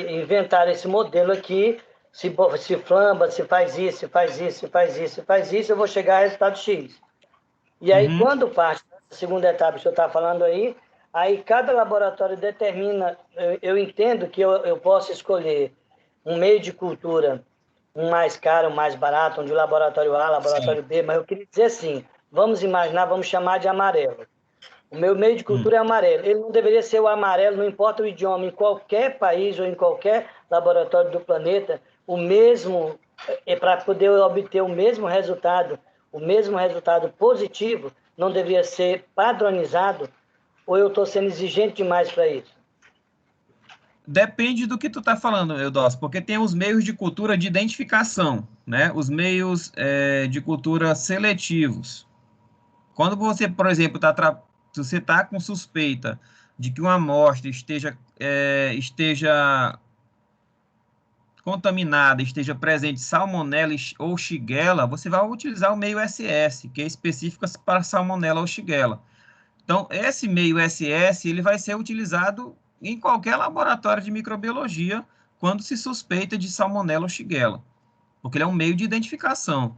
inventaram esse modelo aqui, se flamba, se faz isso, se faz isso, se faz isso, se faz isso, eu vou chegar a resultado X. E aí, Uhum. quando parte da segunda etapa que o senhor está falando aí cada laboratório determina, eu entendo que eu posso escolher um meio de cultura, um mais caro, um mais barato, onde o laboratório A, Sim. laboratório B, mas eu queria dizer assim, vamos imaginar, vamos chamar de amarelo. O meu meio de Hum. cultura é amarelo. Ele não deveria ser o amarelo, não importa o idioma, em qualquer país ou em qualquer laboratório do planeta, o mesmo, para poder obter o mesmo resultado positivo, não deveria ser padronizado, ou eu estou sendo exigente demais para isso? Depende do que tu está falando, Eudócio, porque tem os meios de cultura de identificação, né? Os meios de cultura seletivos. Quando você, por exemplo, você está com suspeita de que uma amostra esteja contaminada, esteja presente salmonela ou shigella, você vai utilizar o meio SS, que é específico para salmonela ou shigella. Então, esse meio SS, ele vai ser utilizado em qualquer laboratório de microbiologia quando se suspeita de salmonela ou shigella, porque ele é um meio de identificação.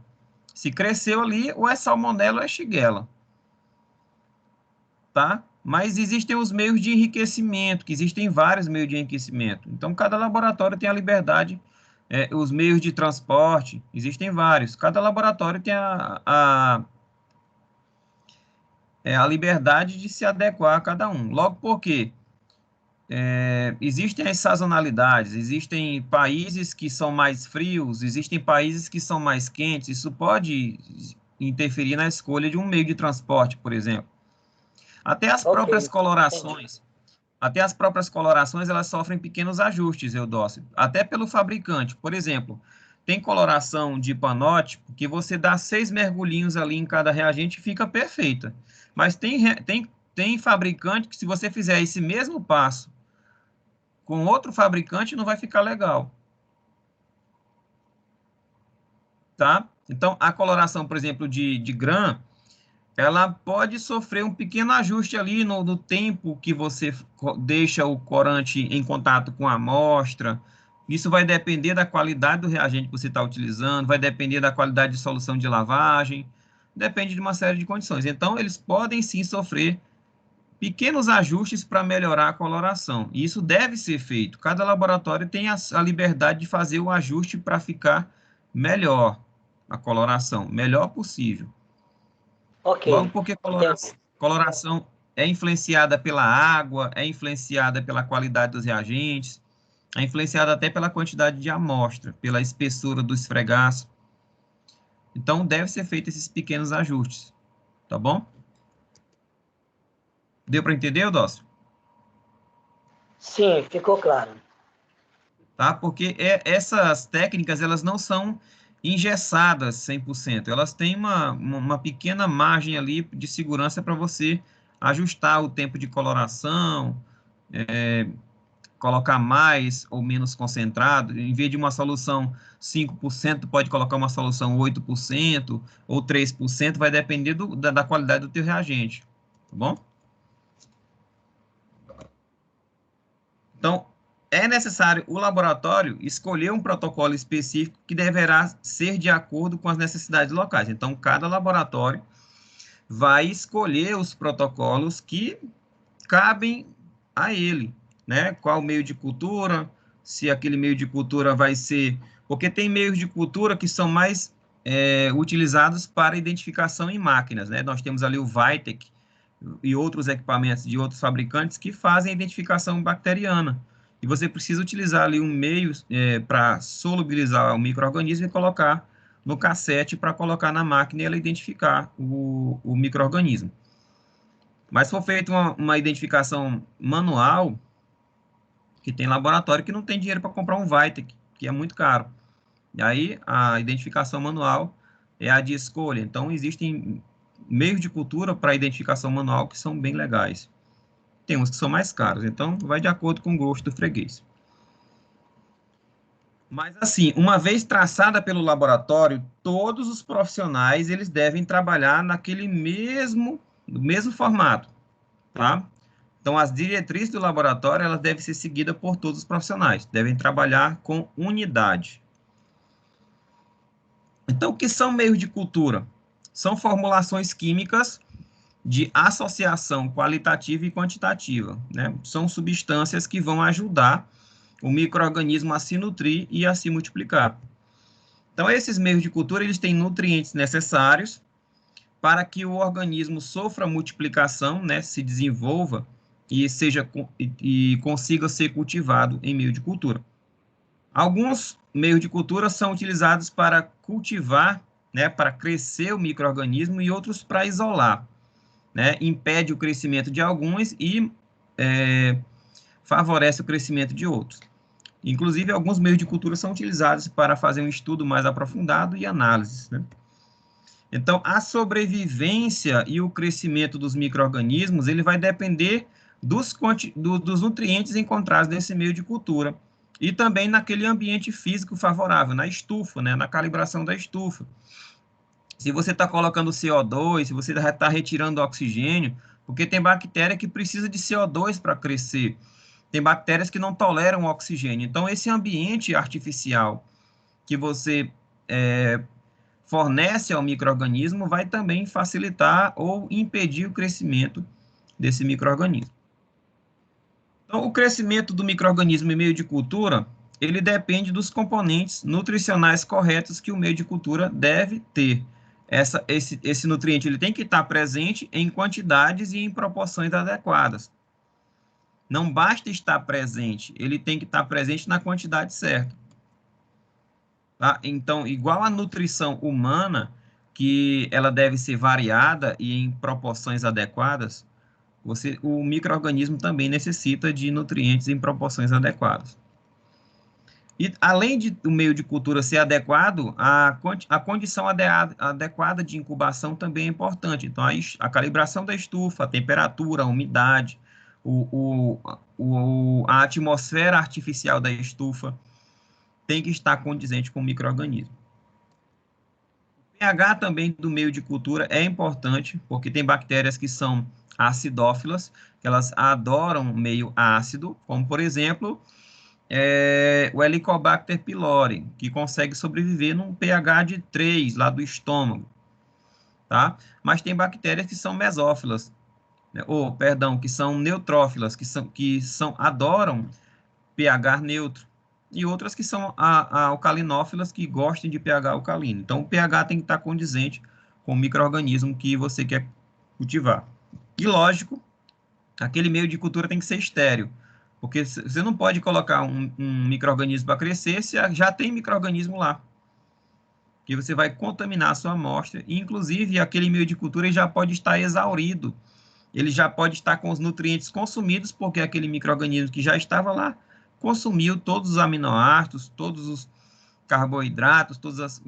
Se cresceu ali, ou é salmonela ou é shigella, tá? Mas existem os meios de enriquecimento, que existem vários meios de enriquecimento. Então, cada laboratório tem a liberdade, os meios de transporte, existem vários. Cada laboratório tem a liberdade de se adequar a cada um. Logo porque existem as sazonalidades, existem países que são mais frios, existem países que são mais quentes, isso pode interferir na escolha de um meio de transporte, por exemplo. Até as Ok, próprias entendi. colorações, até as próprias colorações, elas sofrem pequenos ajustes, Eudócio, até pelo fabricante. Por exemplo, tem coloração de panótipo que você dá 6 mergulhinhos ali em cada reagente e fica perfeita. Mas tem fabricante que, se você fizer esse mesmo passo com outro fabricante, não vai ficar legal, tá? Então, a coloração, por exemplo, de GRAM, ela pode sofrer um pequeno ajuste ali no tempo que você deixa o corante em contato com a amostra. Isso vai depender da qualidade do reagente que você está utilizando, vai depender da qualidade de solução de lavagem, depende de uma série de condições. Então, eles podem sim sofrer pequenos ajustes para melhorar a coloração. E isso deve ser feito. Cada laboratório tem a liberdade de fazer o ajuste para ficar melhor a coloração, melhor possível. Ok, Logo porque entendi. coloração é influenciada pela água, é influenciada pela qualidade dos reagentes, é influenciada até pela quantidade de amostra, pela espessura do esfregaço. Então, deve ser feito esses pequenos ajustes, tá bom? Deu para entender, Eudócio? Sim, ficou claro. Tá? Porque essas técnicas, elas não são engessadas 100%, elas têm uma pequena margem ali de segurança para você ajustar o tempo de coloração, colocar mais ou menos concentrado, em vez de uma solução 5%, pode colocar uma solução 8% ou 3%, vai depender da qualidade do teu reagente, tá bom? Então, é necessário o laboratório escolher um protocolo específico que deverá ser de acordo com as necessidades locais. Então, cada laboratório vai escolher os protocolos que cabem a ele, né? Qual meio de cultura, se aquele meio de cultura vai ser... Porque tem meios de cultura que são mais utilizados para identificação em máquinas, né? Nós temos ali o Vitek e outros equipamentos de outros fabricantes que fazem a identificação bacteriana. E você precisa utilizar ali um meio para solubilizar o micro-organismo e colocar no cassete para colocar na máquina e ela identificar o micro-organismo. Mas se for feita uma identificação manual, que tem laboratório que não tem dinheiro para comprar um Vitek, que é muito caro. E aí, a identificação manual é a de escolha. Então, existem meios de cultura para identificação manual que são bem legais. tem uns que são mais caros. Então, vai de acordo com o gosto do freguês. Mas, assim, uma vez traçada pelo laboratório, todos os profissionais, eles devem trabalhar no mesmo formato, tá? Então, as diretrizes do laboratório, elas devem ser seguidas por todos os profissionais, devem trabalhar com unidade. Então, o que são meios de cultura? São formulações químicas de associação qualitativa e quantitativa, né? São substâncias que vão ajudar o micro-organismo a se nutrir e a se multiplicar. Então, esses meios de cultura, eles têm nutrientes necessários para que o organismo sofra multiplicação, né, se desenvolva e consiga ser cultivado em meio de cultura. Alguns meios de cultura são utilizados para cultivar, né, para crescer o micro-organismo e outros para isolar, né, impede o crescimento de alguns e favorece o crescimento de outros. Inclusive, alguns meios de cultura são utilizados para fazer um estudo mais aprofundado e análise, né? Então, a sobrevivência e o crescimento dos micro-organismos, ele vai depender dos nutrientes encontrados nesse meio de cultura e também naquele ambiente físico favorável, na estufa, né, na calibração da estufa. Se você está colocando CO2, se você está retirando oxigênio, porque tem bactéria que precisa de CO2 para crescer, tem bactérias que não toleram oxigênio. Então, esse ambiente artificial que você fornece ao micro-organismo vai também facilitar ou impedir o crescimento desse micro-organismo. Então, o crescimento do micro-organismo em meio de cultura, ele depende dos componentes nutricionais corretos que o meio de cultura deve ter. Esse nutriente ele tem que estar presente em quantidades e em proporções adequadas. Não basta estar presente, ele tem que estar presente na quantidade certa. Tá? Então, igual a nutrição humana, que ela deve ser variada e em proporções adequadas, o micro-organismo também necessita de nutrientes em proporções adequadas. E, além do meio de cultura ser adequado, a condição adequada de incubação também é importante. Então, a calibração da estufa, a temperatura, a umidade, a atmosfera artificial da estufa tem que estar condizente com o micro-organismo. O pH também do meio de cultura é importante, porque tem bactérias que são acidófilas, que elas adoram meio ácido, como, por exemplo, o Helicobacter pylori, que consegue sobreviver num pH de 3, lá do estômago, tá? Mas tem bactérias que são mesófilas, né? Que são neutrófilas, que adoram pH neutro, e outras que são alcalinófilas, que gostam de pH alcalino. Então, o pH tem que estar condizente com o micro-organismo que você quer cultivar. E, lógico, aquele meio de cultura tem que ser estéril, porque você não pode colocar um micro-organismo para crescer se já tem micro-organismo lá, que você vai contaminar a sua amostra, e, inclusive, aquele meio de cultura ele já pode estar exaurido, ele já pode estar com os nutrientes consumidos, porque aquele micro-organismo que já estava lá consumiu todos os aminoácidos, todos os carboidratos, todos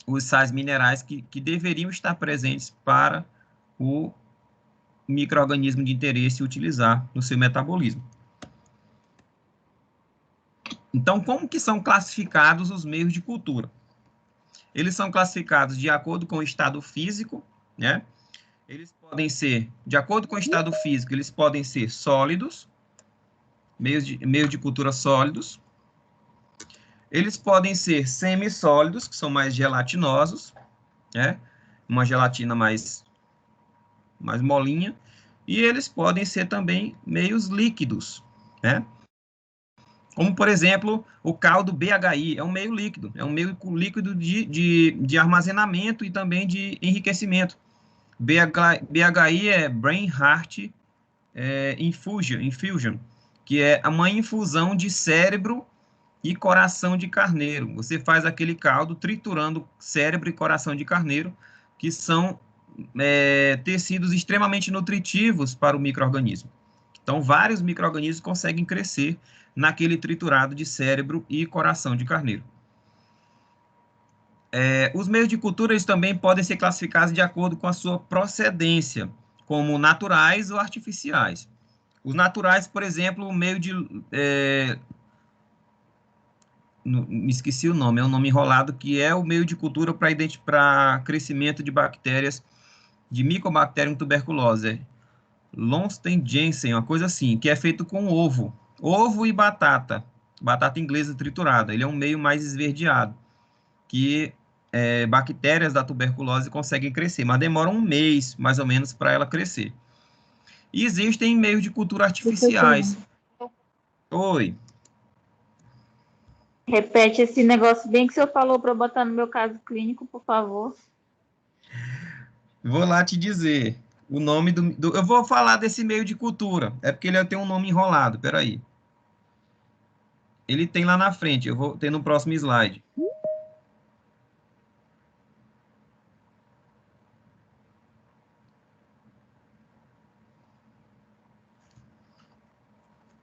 os sais minerais que deveriam estar presentes para o micro-organismo de interesse utilizar no seu metabolismo. Então, como que são classificados os meios de cultura? Eles são classificados de acordo com o estado físico, né? Eles podem ser, de acordo com o estado físico, eles podem ser sólidos, meios de cultura sólidos. Eles podem ser semissólidos, que são mais gelatinosos, né? Uma gelatina mais molinha. E eles podem ser também meios líquidos, né? Como, por exemplo, o caldo BHI, é um meio líquido, é um meio líquido de armazenamento e também de enriquecimento. BHI é Brain Heart Infusion, que é uma infusão de cérebro e coração de carneiro. Você faz aquele caldo triturando cérebro e coração de carneiro, que são tecidos extremamente nutritivos para o micro-organismo. Então, vários micro-organismos conseguem crescer naquele triturado de cérebro e coração de carneiro. Os meios de cultura eles também podem ser classificados de acordo com a sua procedência, como naturais ou artificiais. Os naturais, por exemplo, o meio de... me esqueci o nome, é um nome enrolado, que é o meio de cultura para crescimento de bactérias, de Mycobacterium tuberculose. Lonsden Jensen, uma coisa assim, que é feito com ovo e batata inglesa triturada. Ele é um meio mais esverdeado, que bactérias da tuberculose conseguem crescer, mas demora um mês, mais ou menos, para ela crescer. E existem meios de cultura artificiais. Oi. Repete esse negócio bem que o senhor falou para eu botar no meu caso clínico, por favor. Vou lá te dizer o nome eu vou falar desse meio de cultura, é porque ele tem um nome enrolado, peraí. Ele tem lá na frente, eu vou ter no próximo slide.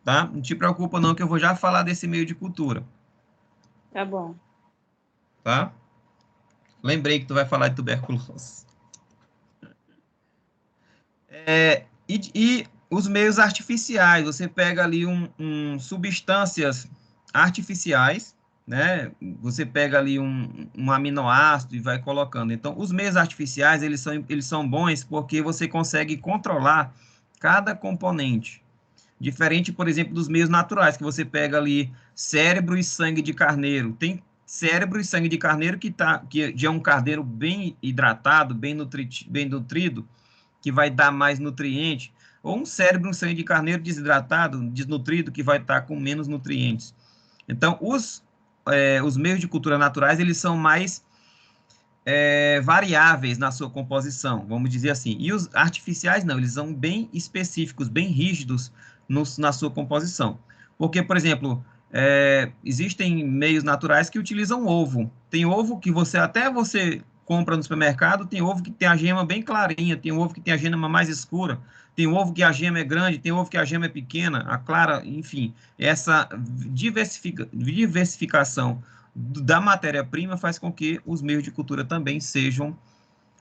Tá? Não te preocupa não, que eu vou já falar desse meio de cultura. Tá bom. Tá? Lembrei que tu vai falar de tuberculose. E os meios artificiais, você pega ali substâncias artificiais, né? Você pega ali um aminoácido e vai colocando. Então, os meios artificiais, eles são bons porque você consegue controlar cada componente. Diferente, por exemplo, dos meios naturais, que você pega ali cérebro e sangue de carneiro. Tem cérebro e sangue de carneiro que já é um carneiro bem hidratado, bem nutrido, que vai dar mais nutriente, ou um cérebro e um sangue de carneiro desidratado, desnutrido, que vai estar com menos nutrientes. Então, os meios de cultura naturais, eles são mais variáveis na sua composição, vamos dizer assim. E os artificiais, não, eles são bem específicos, bem rígidos na sua composição. Porque, por exemplo, existem meios naturais que utilizam ovo. Tem ovo que você compra no supermercado, tem ovo que tem a gema bem clarinha, tem ovo que tem a gema mais escura, tem ovo que a gema é grande, tem ovo que a gema é pequena, a clara, enfim. Essa diversificação da matéria-prima faz com que os meios de cultura também sejam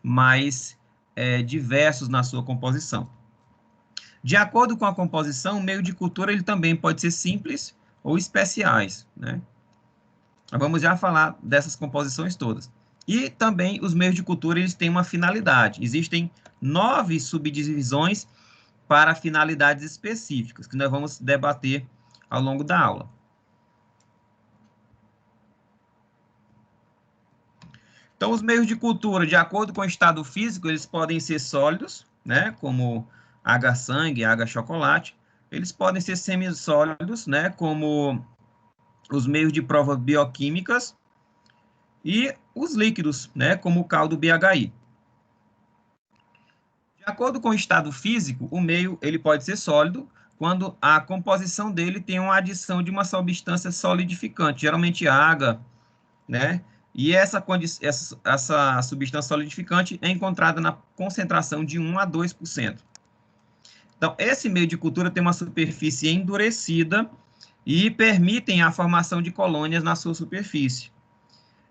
mais diversos na sua composição. De acordo com a composição, o meio de cultura ele também pode ser simples ou especiais, né? Vamos já falar dessas composições todas. E também os meios de cultura eles têm uma finalidade. Existem 9 subdivisões para finalidades específicas, que nós vamos debater ao longo da aula. Então, os meios de cultura, de acordo com o estado físico, eles podem ser sólidos, né, como H-sangue, H-chocolate. Eles podem ser semissólidos, né, como os meios de prova bioquímicas. E os líquidos, né, como o caldo BHI. De acordo com o estado físico, o meio ele pode ser sólido quando a composição dele tem uma adição de uma substância solidificante, geralmente água, né? E essa substância solidificante é encontrada na concentração de 1 a 2%. Então, esse meio de cultura tem uma superfície endurecida e permitem a formação de colônias na sua superfície.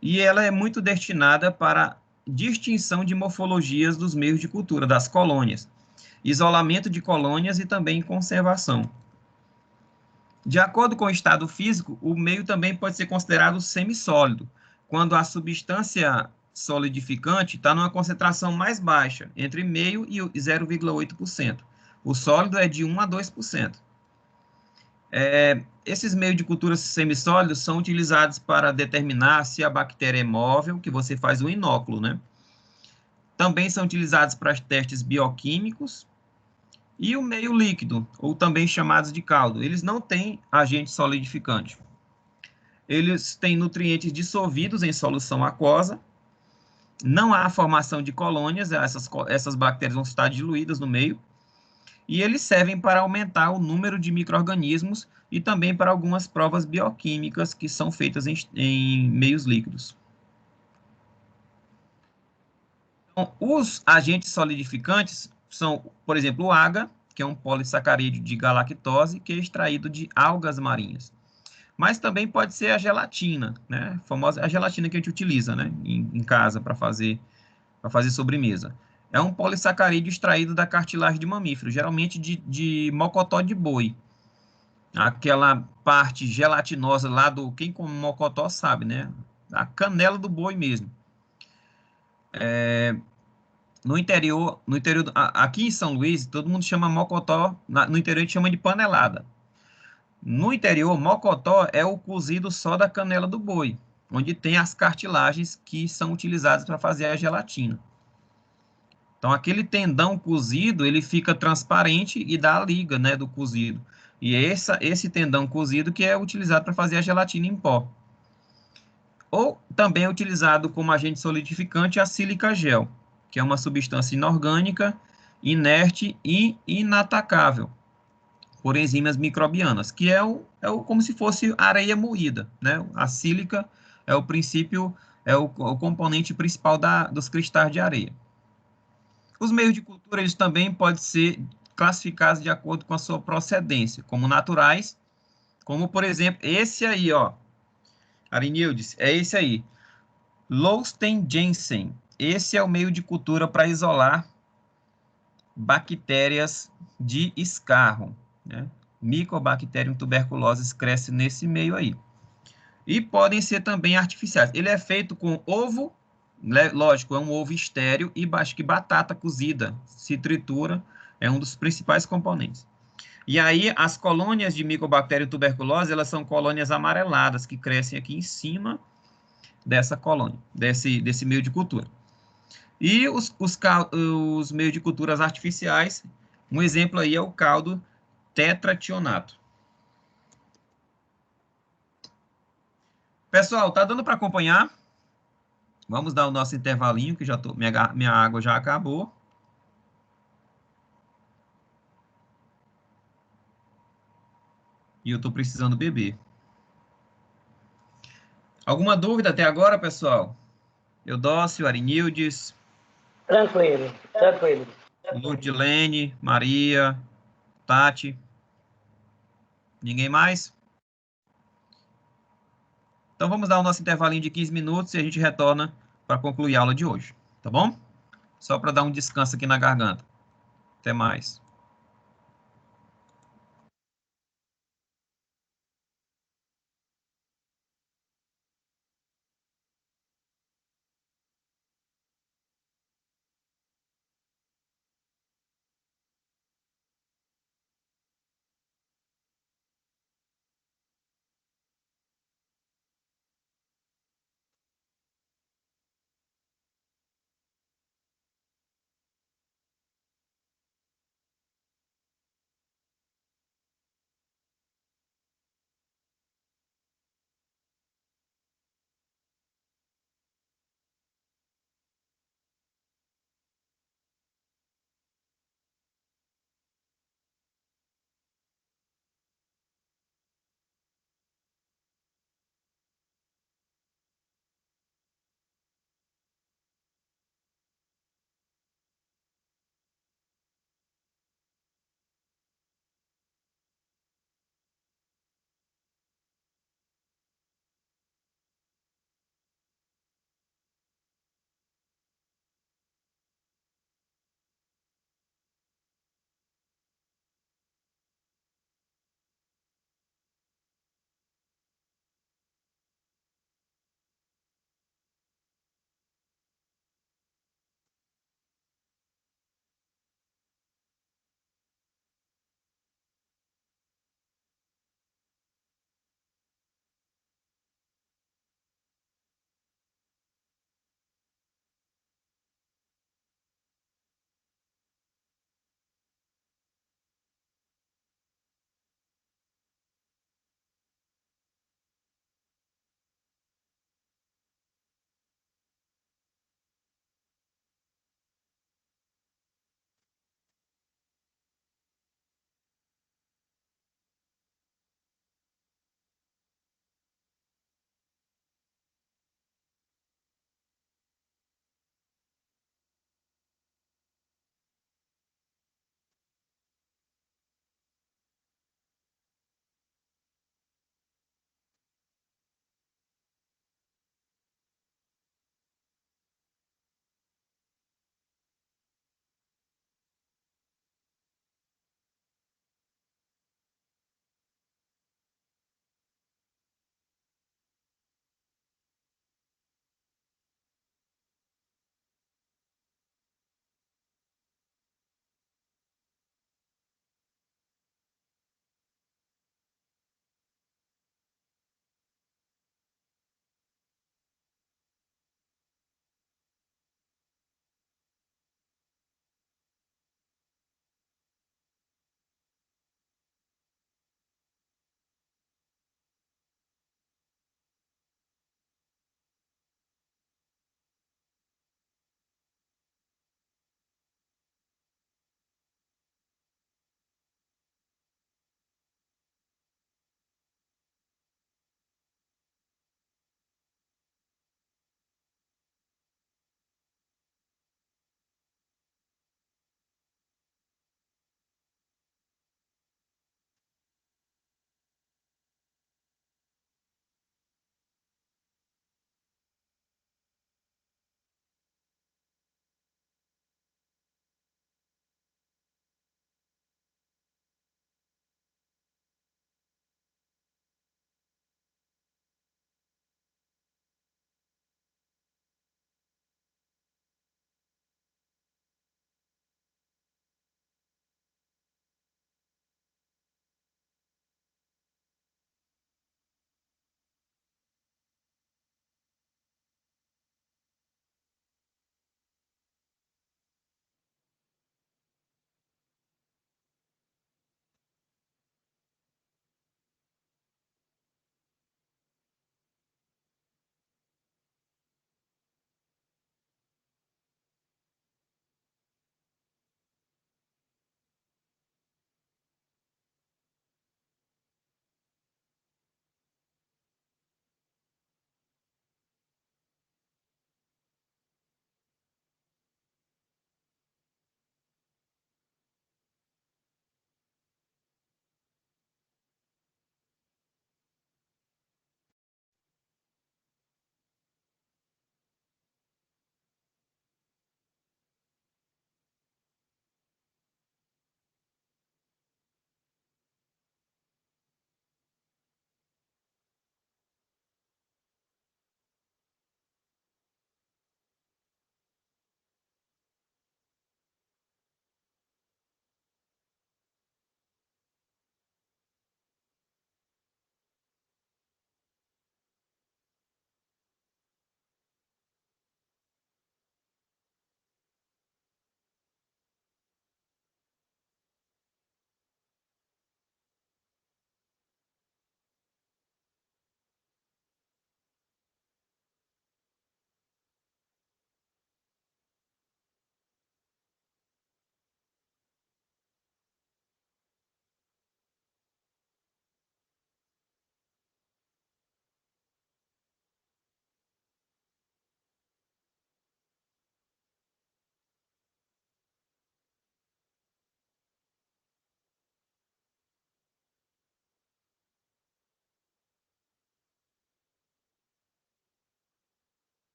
E ela é muito destinada para distinção de morfologias dos meios de cultura, das colônias, isolamento de colônias e também conservação. De acordo com o estado físico, o meio também pode ser considerado semissólido, quando a substância solidificante está numa concentração mais baixa, entre 0,5% e 0,8%. O sólido é de 1 a 2%. Esses meios de cultura semissólidos são utilizados para determinar se a bactéria é móvel, que você faz o inóculo, né? Também são utilizados para testes bioquímicos. E o meio líquido, ou também chamados de caldo, eles não têm agente solidificante. Eles têm nutrientes dissolvidos em solução aquosa, não há formação de colônias, essas bactérias vão estar diluídas no meio, e eles servem para aumentar o número de micro-organismos e também para algumas provas bioquímicas que são feitas em meios líquidos. Então, os agentes solidificantes são, por exemplo, o AGA, que é um polissacarídeo de galactose, que é extraído de algas marinhas. Mas também pode ser a gelatina, né? A gelatina que a gente utiliza, né? Em casa para fazer sobremesa. é um polissacarídeo extraído da cartilagem de mamífero, geralmente de mocotó de boi. Aquela parte gelatinosa lá do... Quem come mocotó sabe, né? A canela do boi mesmo. Aqui em São Luís, todo mundo chama mocotó, no interior a gente chama de panelada. No interior, mocotó é o cozido só da canela do boi, onde tem as cartilagens que são utilizadas para fazer a gelatina. Então, aquele tendão cozido, ele fica transparente e dá a liga, né, do cozido. E é esse tendão cozido que é utilizado para fazer a gelatina em pó. Ou também é utilizado como agente solidificante a sílica gel, que é uma substância inorgânica, inerte e inatacável por enzimas microbianas, que como se fosse areia moída, né? A sílica é o princípio, o componente principal dos cristais de areia. Os meios de cultura, eles também podem ser classificados de acordo com a sua procedência, como naturais, como, por exemplo, esse aí, ó, Arinildes, é esse aí, Lousten Jensen. Esse é o meio de cultura para isolar bactérias de escarro, né? Mycobacterium tuberculosis cresce nesse meio aí. E podem ser também artificiais. Ele é feito com ovo, né? Lógico, é um ovo estéreo e acho que batata cozida, se tritura, é um dos principais componentes. E aí, as colônias de Mycobacterium tuberculose, elas são colônias amareladas, que crescem aqui em cima dessa colônia, desse meio de cultura. E os meios de culturas artificiais, um exemplo aí é o caldo tetrationato. Pessoal, tá dando para acompanhar? Vamos dar o nosso intervalinho, que minha água já acabou. E eu estou precisando beber. Alguma dúvida até agora, pessoal? Eudócio, Arinildes, Tranquilo, tranquilo. Ludilene, Maria, Tati. Ninguém mais? Então vamos dar o nosso intervalinho de 15 minutos e a gente retorna para concluir a aula de hoje, tá bom? Só para dar um descanso aqui na garganta. Até mais.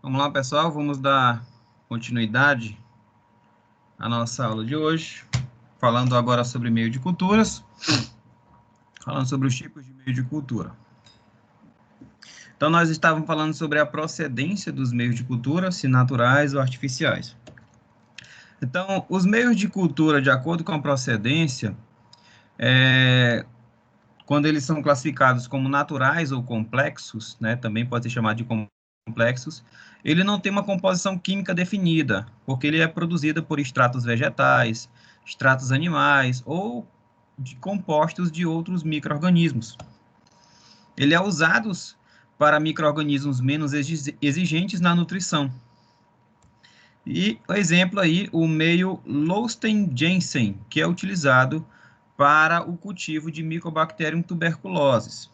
Vamos lá, pessoal, vamos dar continuidade à nossa aula de hoje, falando agora sobre meio de culturas, falando sobre os tipos de meio de cultura. Então, nós estávamos falando sobre a procedência dos meios de cultura, se naturais ou artificiais. Então, os meios de cultura, de acordo com a procedência, quando eles são classificados como naturais ou complexos, né, também pode ser chamado de complexos, ele não tem uma composição química definida, porque ele é produzido por extratos vegetais, extratos animais ou de compostos de outros micro-organismos. Ele é usado para micro-organismos menos exigentes na nutrição. E o exemplo aí, o meio Lousten-Jensen, que é utilizado para o cultivo de Mycobacterium tuberculosis.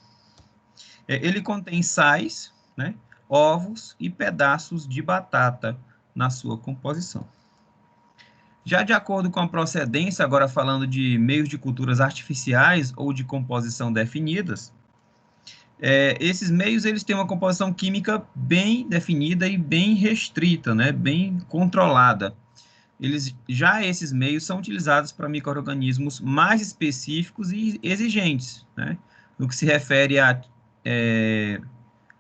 Ele contém sais, né, ovos e pedaços de batata na sua composição. Já de acordo com a procedência, agora falando de meios de culturas artificiais ou de composição definidas, esses meios eles têm uma composição química bem definida e bem restrita, né, bem controlada. Esses meios são utilizados para micro-organismos mais específicos e exigentes, né, no que se refere a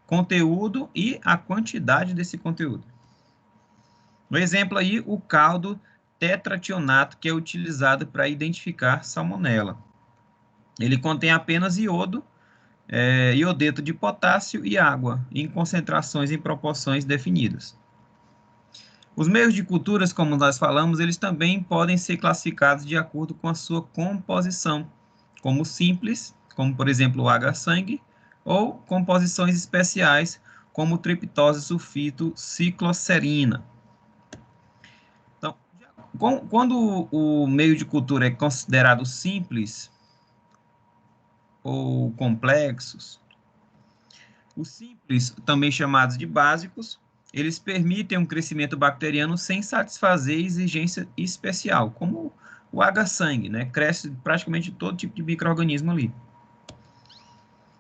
conteúdo e a quantidade desse conteúdo. No exemplo aí, o caldo tetrationato, que é utilizado para identificar salmonela. Ele contém apenas iodo, iodeto de potássio e água, em concentrações em proporções definidas. Os meios de culturas, como nós falamos, eles também podem ser classificados de acordo com a sua composição, como simples, como por exemplo o H-sangue, ou composições especiais, como triptose sulfito cicloserina. Então, quando o meio de cultura é considerado simples ou complexos, os simples, também chamados de básicos, eles permitem um crescimento bacteriano sem satisfazer exigência especial, como o H-sangue, né? Cresce praticamente todo tipo de micro-organismo ali.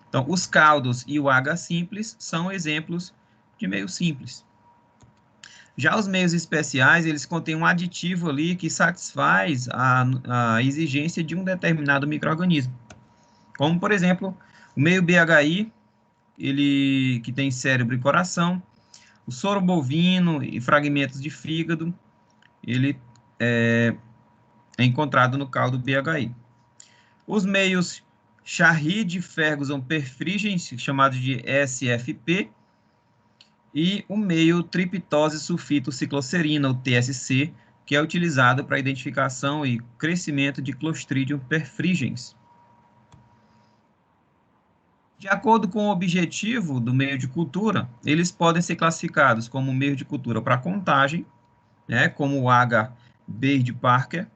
Então, os caldos e o H-simples são exemplos de meio simples. Já os meios especiais, eles contêm um aditivo ali que satisfaz a exigência de um determinado micro-organismo. Como, por exemplo, o meio BHI, ele que tem cérebro e coração, o soro bovino e fragmentos de fígado, ele é encontrado no caldo BHI. Os meios Charrid, Ferguson, Perfringens, chamados de SFP, e o meio triptose sulfito cicloserina, o TSC, que é utilizado para identificação e crescimento de Clostridium perfringens. De acordo com o objetivo do meio de cultura, eles podem ser classificados como meio de cultura para contagem, né, como o H. Baird-Parker,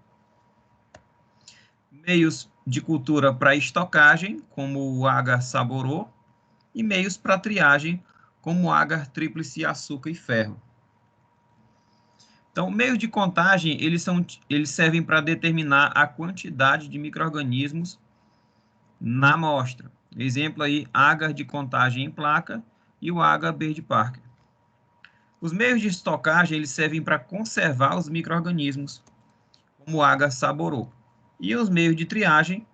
meios de cultura para estocagem, como o H. Saborot, e meios para triagem, como o H. Tríplice açúcar e ferro. Então, meios de contagem, eles servem para determinar a quantidade de micro-organismos na amostra. Exemplo aí, agar de contagem em placa e o H. Baird-Parker. Os meios de estocagem, eles servem para conservar os micro-organismos, como o H. Saborot. E os meios de triagem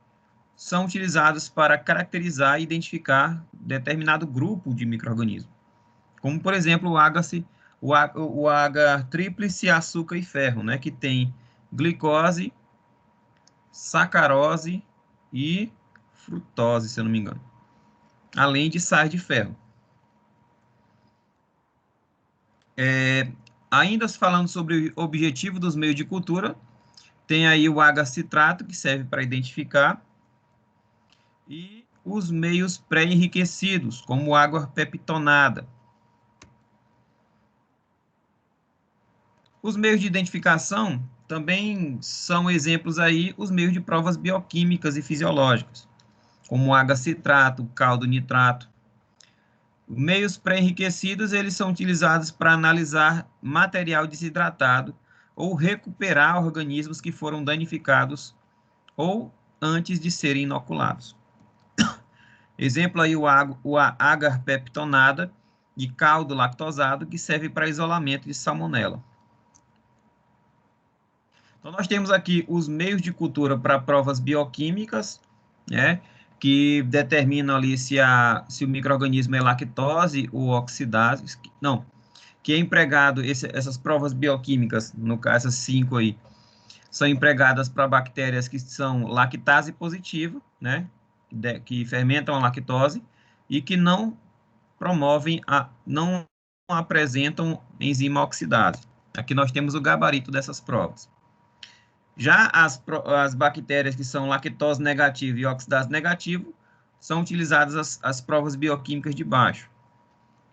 são utilizados para caracterizar e identificar determinado grupo de micro-organismos, como, por exemplo, o H. Tríplice açúcar e ferro, né, que tem glicose, sacarose e frutose, se eu não me engano, além de sais de ferro. Ainda falando sobre o objetivo dos meios de cultura, tem aí o H-citrato, que serve para identificar, e os meios pré-enriquecidos, como água peptonada. Os meios de identificação também são exemplos aí, os meios de provas bioquímicas e fisiológicas, como o H-citrato, caldo nitrato. Os meios pré-enriquecidos, eles são utilizados para analisar material desidratado ou recuperar organismos que foram danificados ou antes de serem inoculados. Exemplo aí, o agar peptonada, de caldo lactosado que serve para isolamento de salmonela. Então, nós temos aqui os meios de cultura para provas bioquímicas, né, que determinam ali se o micro-organismo é lactose ou oxidase. Não, que é empregado, essas provas bioquímicas, no caso, essas 5 aí, são empregadas para bactérias que são lactase positiva, né, que fermentam a lactose e que não não apresentam enzima oxidase. Aqui nós temos o gabarito dessas provas. Já as bactérias que são lactose negativa e oxidase negativo, são utilizadas as provas bioquímicas de baixo,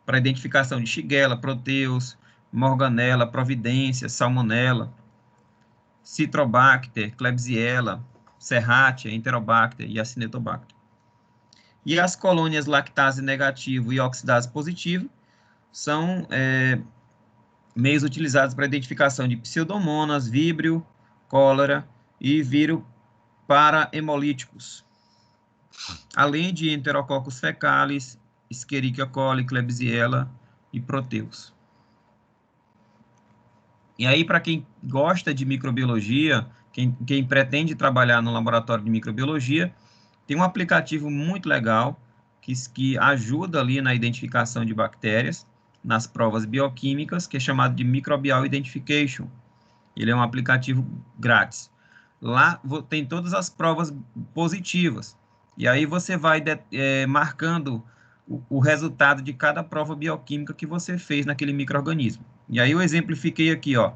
para identificação de Shigella, Proteus, Morganella, Providência, Salmonella, Citrobacter, Klebsiella, Serratia, Enterobacter e Acinetobacter. E as colônias lactase negativo e oxidase positivo são meios utilizados para identificação de pseudomonas, víbrio, cólera e vírus para-hemolíticos, além de Enterococcus fecalis, Escherichia coli, Klebsiella e Proteus. E aí, para quem gosta de microbiologia, quem pretende trabalhar no laboratório de microbiologia, tem um aplicativo muito legal que ajuda ali na identificação de bactérias, nas provas bioquímicas, que é chamado de Microbial Identification. Ele é um aplicativo grátis. Lá tem todas as provas positivas. E aí você vai marcando o resultado de cada prova bioquímica que você fez naquele micro-organismo. E aí eu exemplifiquei aqui, ó.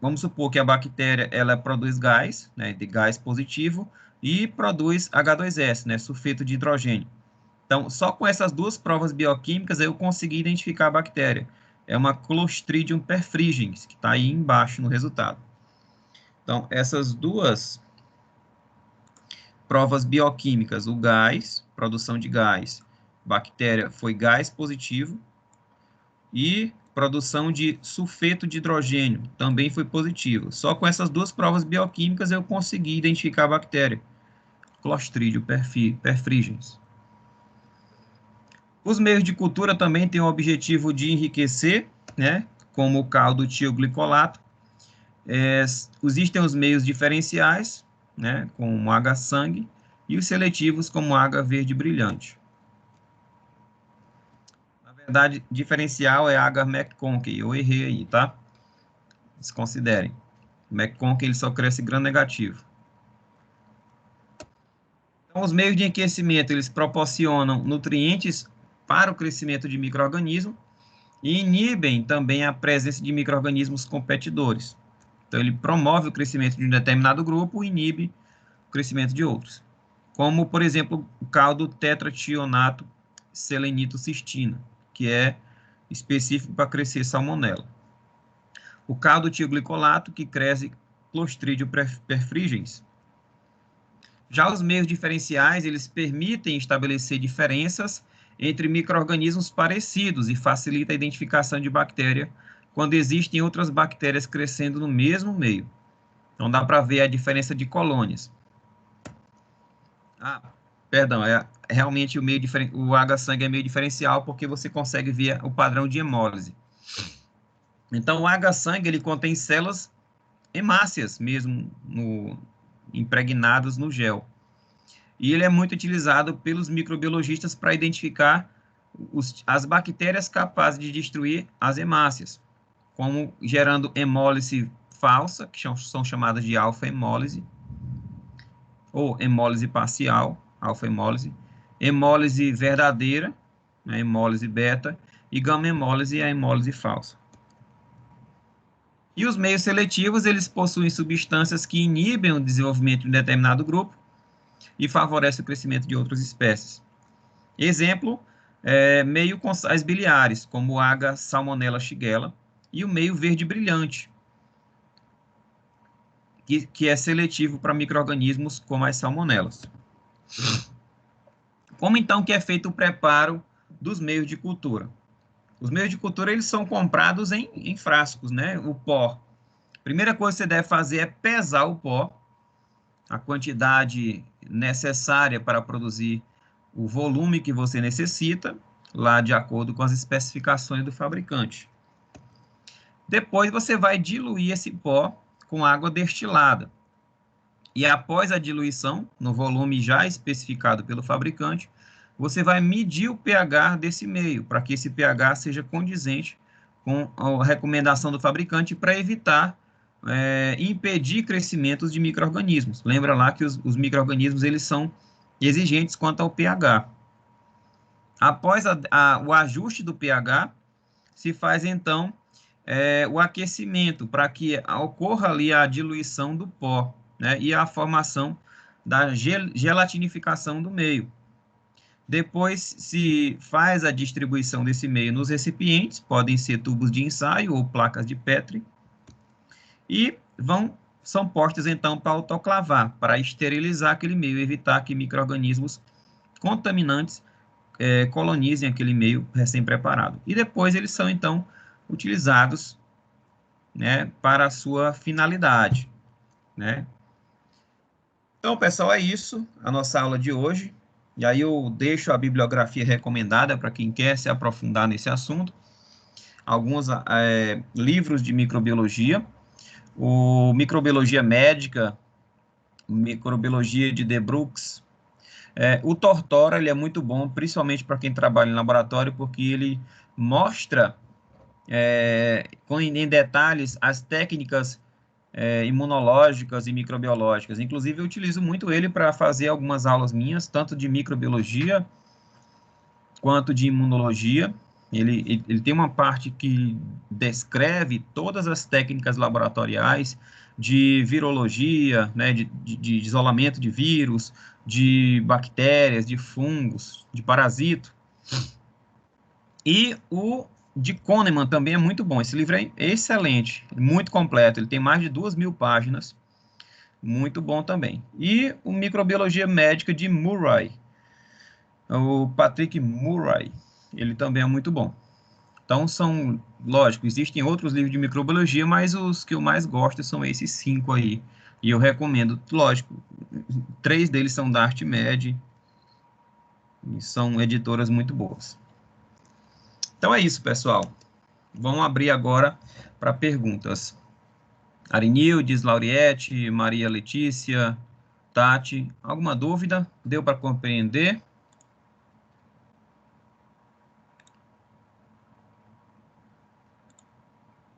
Vamos supor que a bactéria ela produz gás, né, de gás positivo, e produz H2S, né, sulfeto de hidrogênio. Então, só com essas duas provas bioquímicas eu consegui identificar a bactéria. É uma Clostridium perfringens, que está aí embaixo no resultado. Então, essas duas provas bioquímicas, o gás, produção de gás, bactéria foi gás positivo, e produção de sulfeto de hidrogênio também foi positivo. Só com essas duas provas bioquímicas eu consegui identificar a bactéria, Clostridium perfringens. Os meios de cultura também têm o objetivo de enriquecer, né, como o caldo tioglicolato. Existem os meios diferenciais, né, como H-sangue, e os seletivos, como H verde brilhante. Na verdade, diferencial é H-McConkey, eu errei aí, tá? Desconsiderem. McConkey ele só cresce gram negativo. Então, os meios de enriquecimento, eles proporcionam nutrientes para o crescimento de micro-organismos e inibem também a presença de micro-organismos competidores. Então, ele promove o crescimento de um determinado grupo e inibe o crescimento de outros. Como, por exemplo, o caldo tetrationato selenito-cistina, que é específico para crescer salmonela. O caldo tioglicolato, que cresce Clostridium perfringens. Já os meios diferenciais, eles permitem estabelecer diferenças entre micro-organismos parecidos e facilita a identificação de bactéria quando existem outras bactérias crescendo no mesmo meio. Então, dá para ver a diferença de colônias. Perdão, realmente o H-sangue é meio diferencial porque você consegue ver o padrão de hemólise. Então, o H-sangue, ele contém células hemácias mesmo, impregnadas no gel. E ele é muito utilizado pelos microbiologistas para identificar as bactérias capazes de destruir as hemácias, como gerando hemólise falsa, que são chamadas de alfa-hemólise, ou hemólise parcial, alfa-hemólise, hemólise verdadeira, né, hemólise beta, e gama-hemólise, a hemólise falsa. E os meios seletivos, eles possuem substâncias que inibem o desenvolvimento de um determinado grupo e favorecem o crescimento de outras espécies. Exemplo, meio com sais biliares, como o H. Salmonella Shigella, e o meio verde brilhante, que é seletivo para micro-organismos como as salmonelas. Como então que é feito o preparo dos meios de cultura? Os meios de cultura, eles são comprados em frascos, né? O pó. A primeira coisa que você deve fazer é pesar o pó, a quantidade necessária para produzir o volume que você necessita. lá de acordo com as especificações do fabricante. Depois você vai diluir esse pó com água destilada. E após a diluição, no volume já especificado pelo fabricante, você vai medir o pH desse meio, para que esse pH seja condizente com a recomendação do fabricante para evitar impedir crescimentos de micro-organismos. Lembra lá que os micro-organismos eles são exigentes quanto ao pH. Após o ajuste do pH, se faz então o aquecimento para que ocorra ali a diluição do pó, né, e a formação da gelatinificação do meio. Depois se faz a distribuição desse meio nos recipientes, podem ser tubos de ensaio ou placas de Petri, e são postos então para autoclavar, para esterilizar aquele meio, evitar que micro-organismos contaminantes colonizem aquele meio recém-preparado. E depois eles são então utilizados, né, para a sua finalidade, né? Então, pessoal, é isso, a nossa aula de hoje. E aí eu deixo a bibliografia recomendada para quem quer se aprofundar nesse assunto. Alguns livros de microbiologia, o Microbiologia Médica, Microbiologia de De Brooks. O Tortora, ele é muito bom, principalmente para quem trabalha em laboratório, porque ele mostra em detalhes as técnicas imunológicas e microbiológicas. Inclusive, eu utilizo muito ele para fazer algumas aulas minhas, tanto de microbiologia quanto de imunologia. Ele tem uma parte que descreve todas as técnicas laboratoriais de virologia, né, de isolamento de vírus, de bactérias, de fungos, de parasito. E o de Kahneman também é muito bom. Esse livro é excelente, muito completo. Ele tem mais de 2.000 páginas. Muito bom também. E o Microbiologia Médica de Murray. O Patrick Murray. Ele também é muito bom. Então, lógico, existem outros livros de microbiologia, mas os que eu mais gosto são esses 5 aí. E eu recomendo, lógico, 3 deles são da ArtMed. E são editoras muito boas. Então é isso, pessoal. Vamos abrir agora para perguntas. Arinildes, Lauriette, Maria Letícia, Tati, alguma dúvida? Deu para compreender?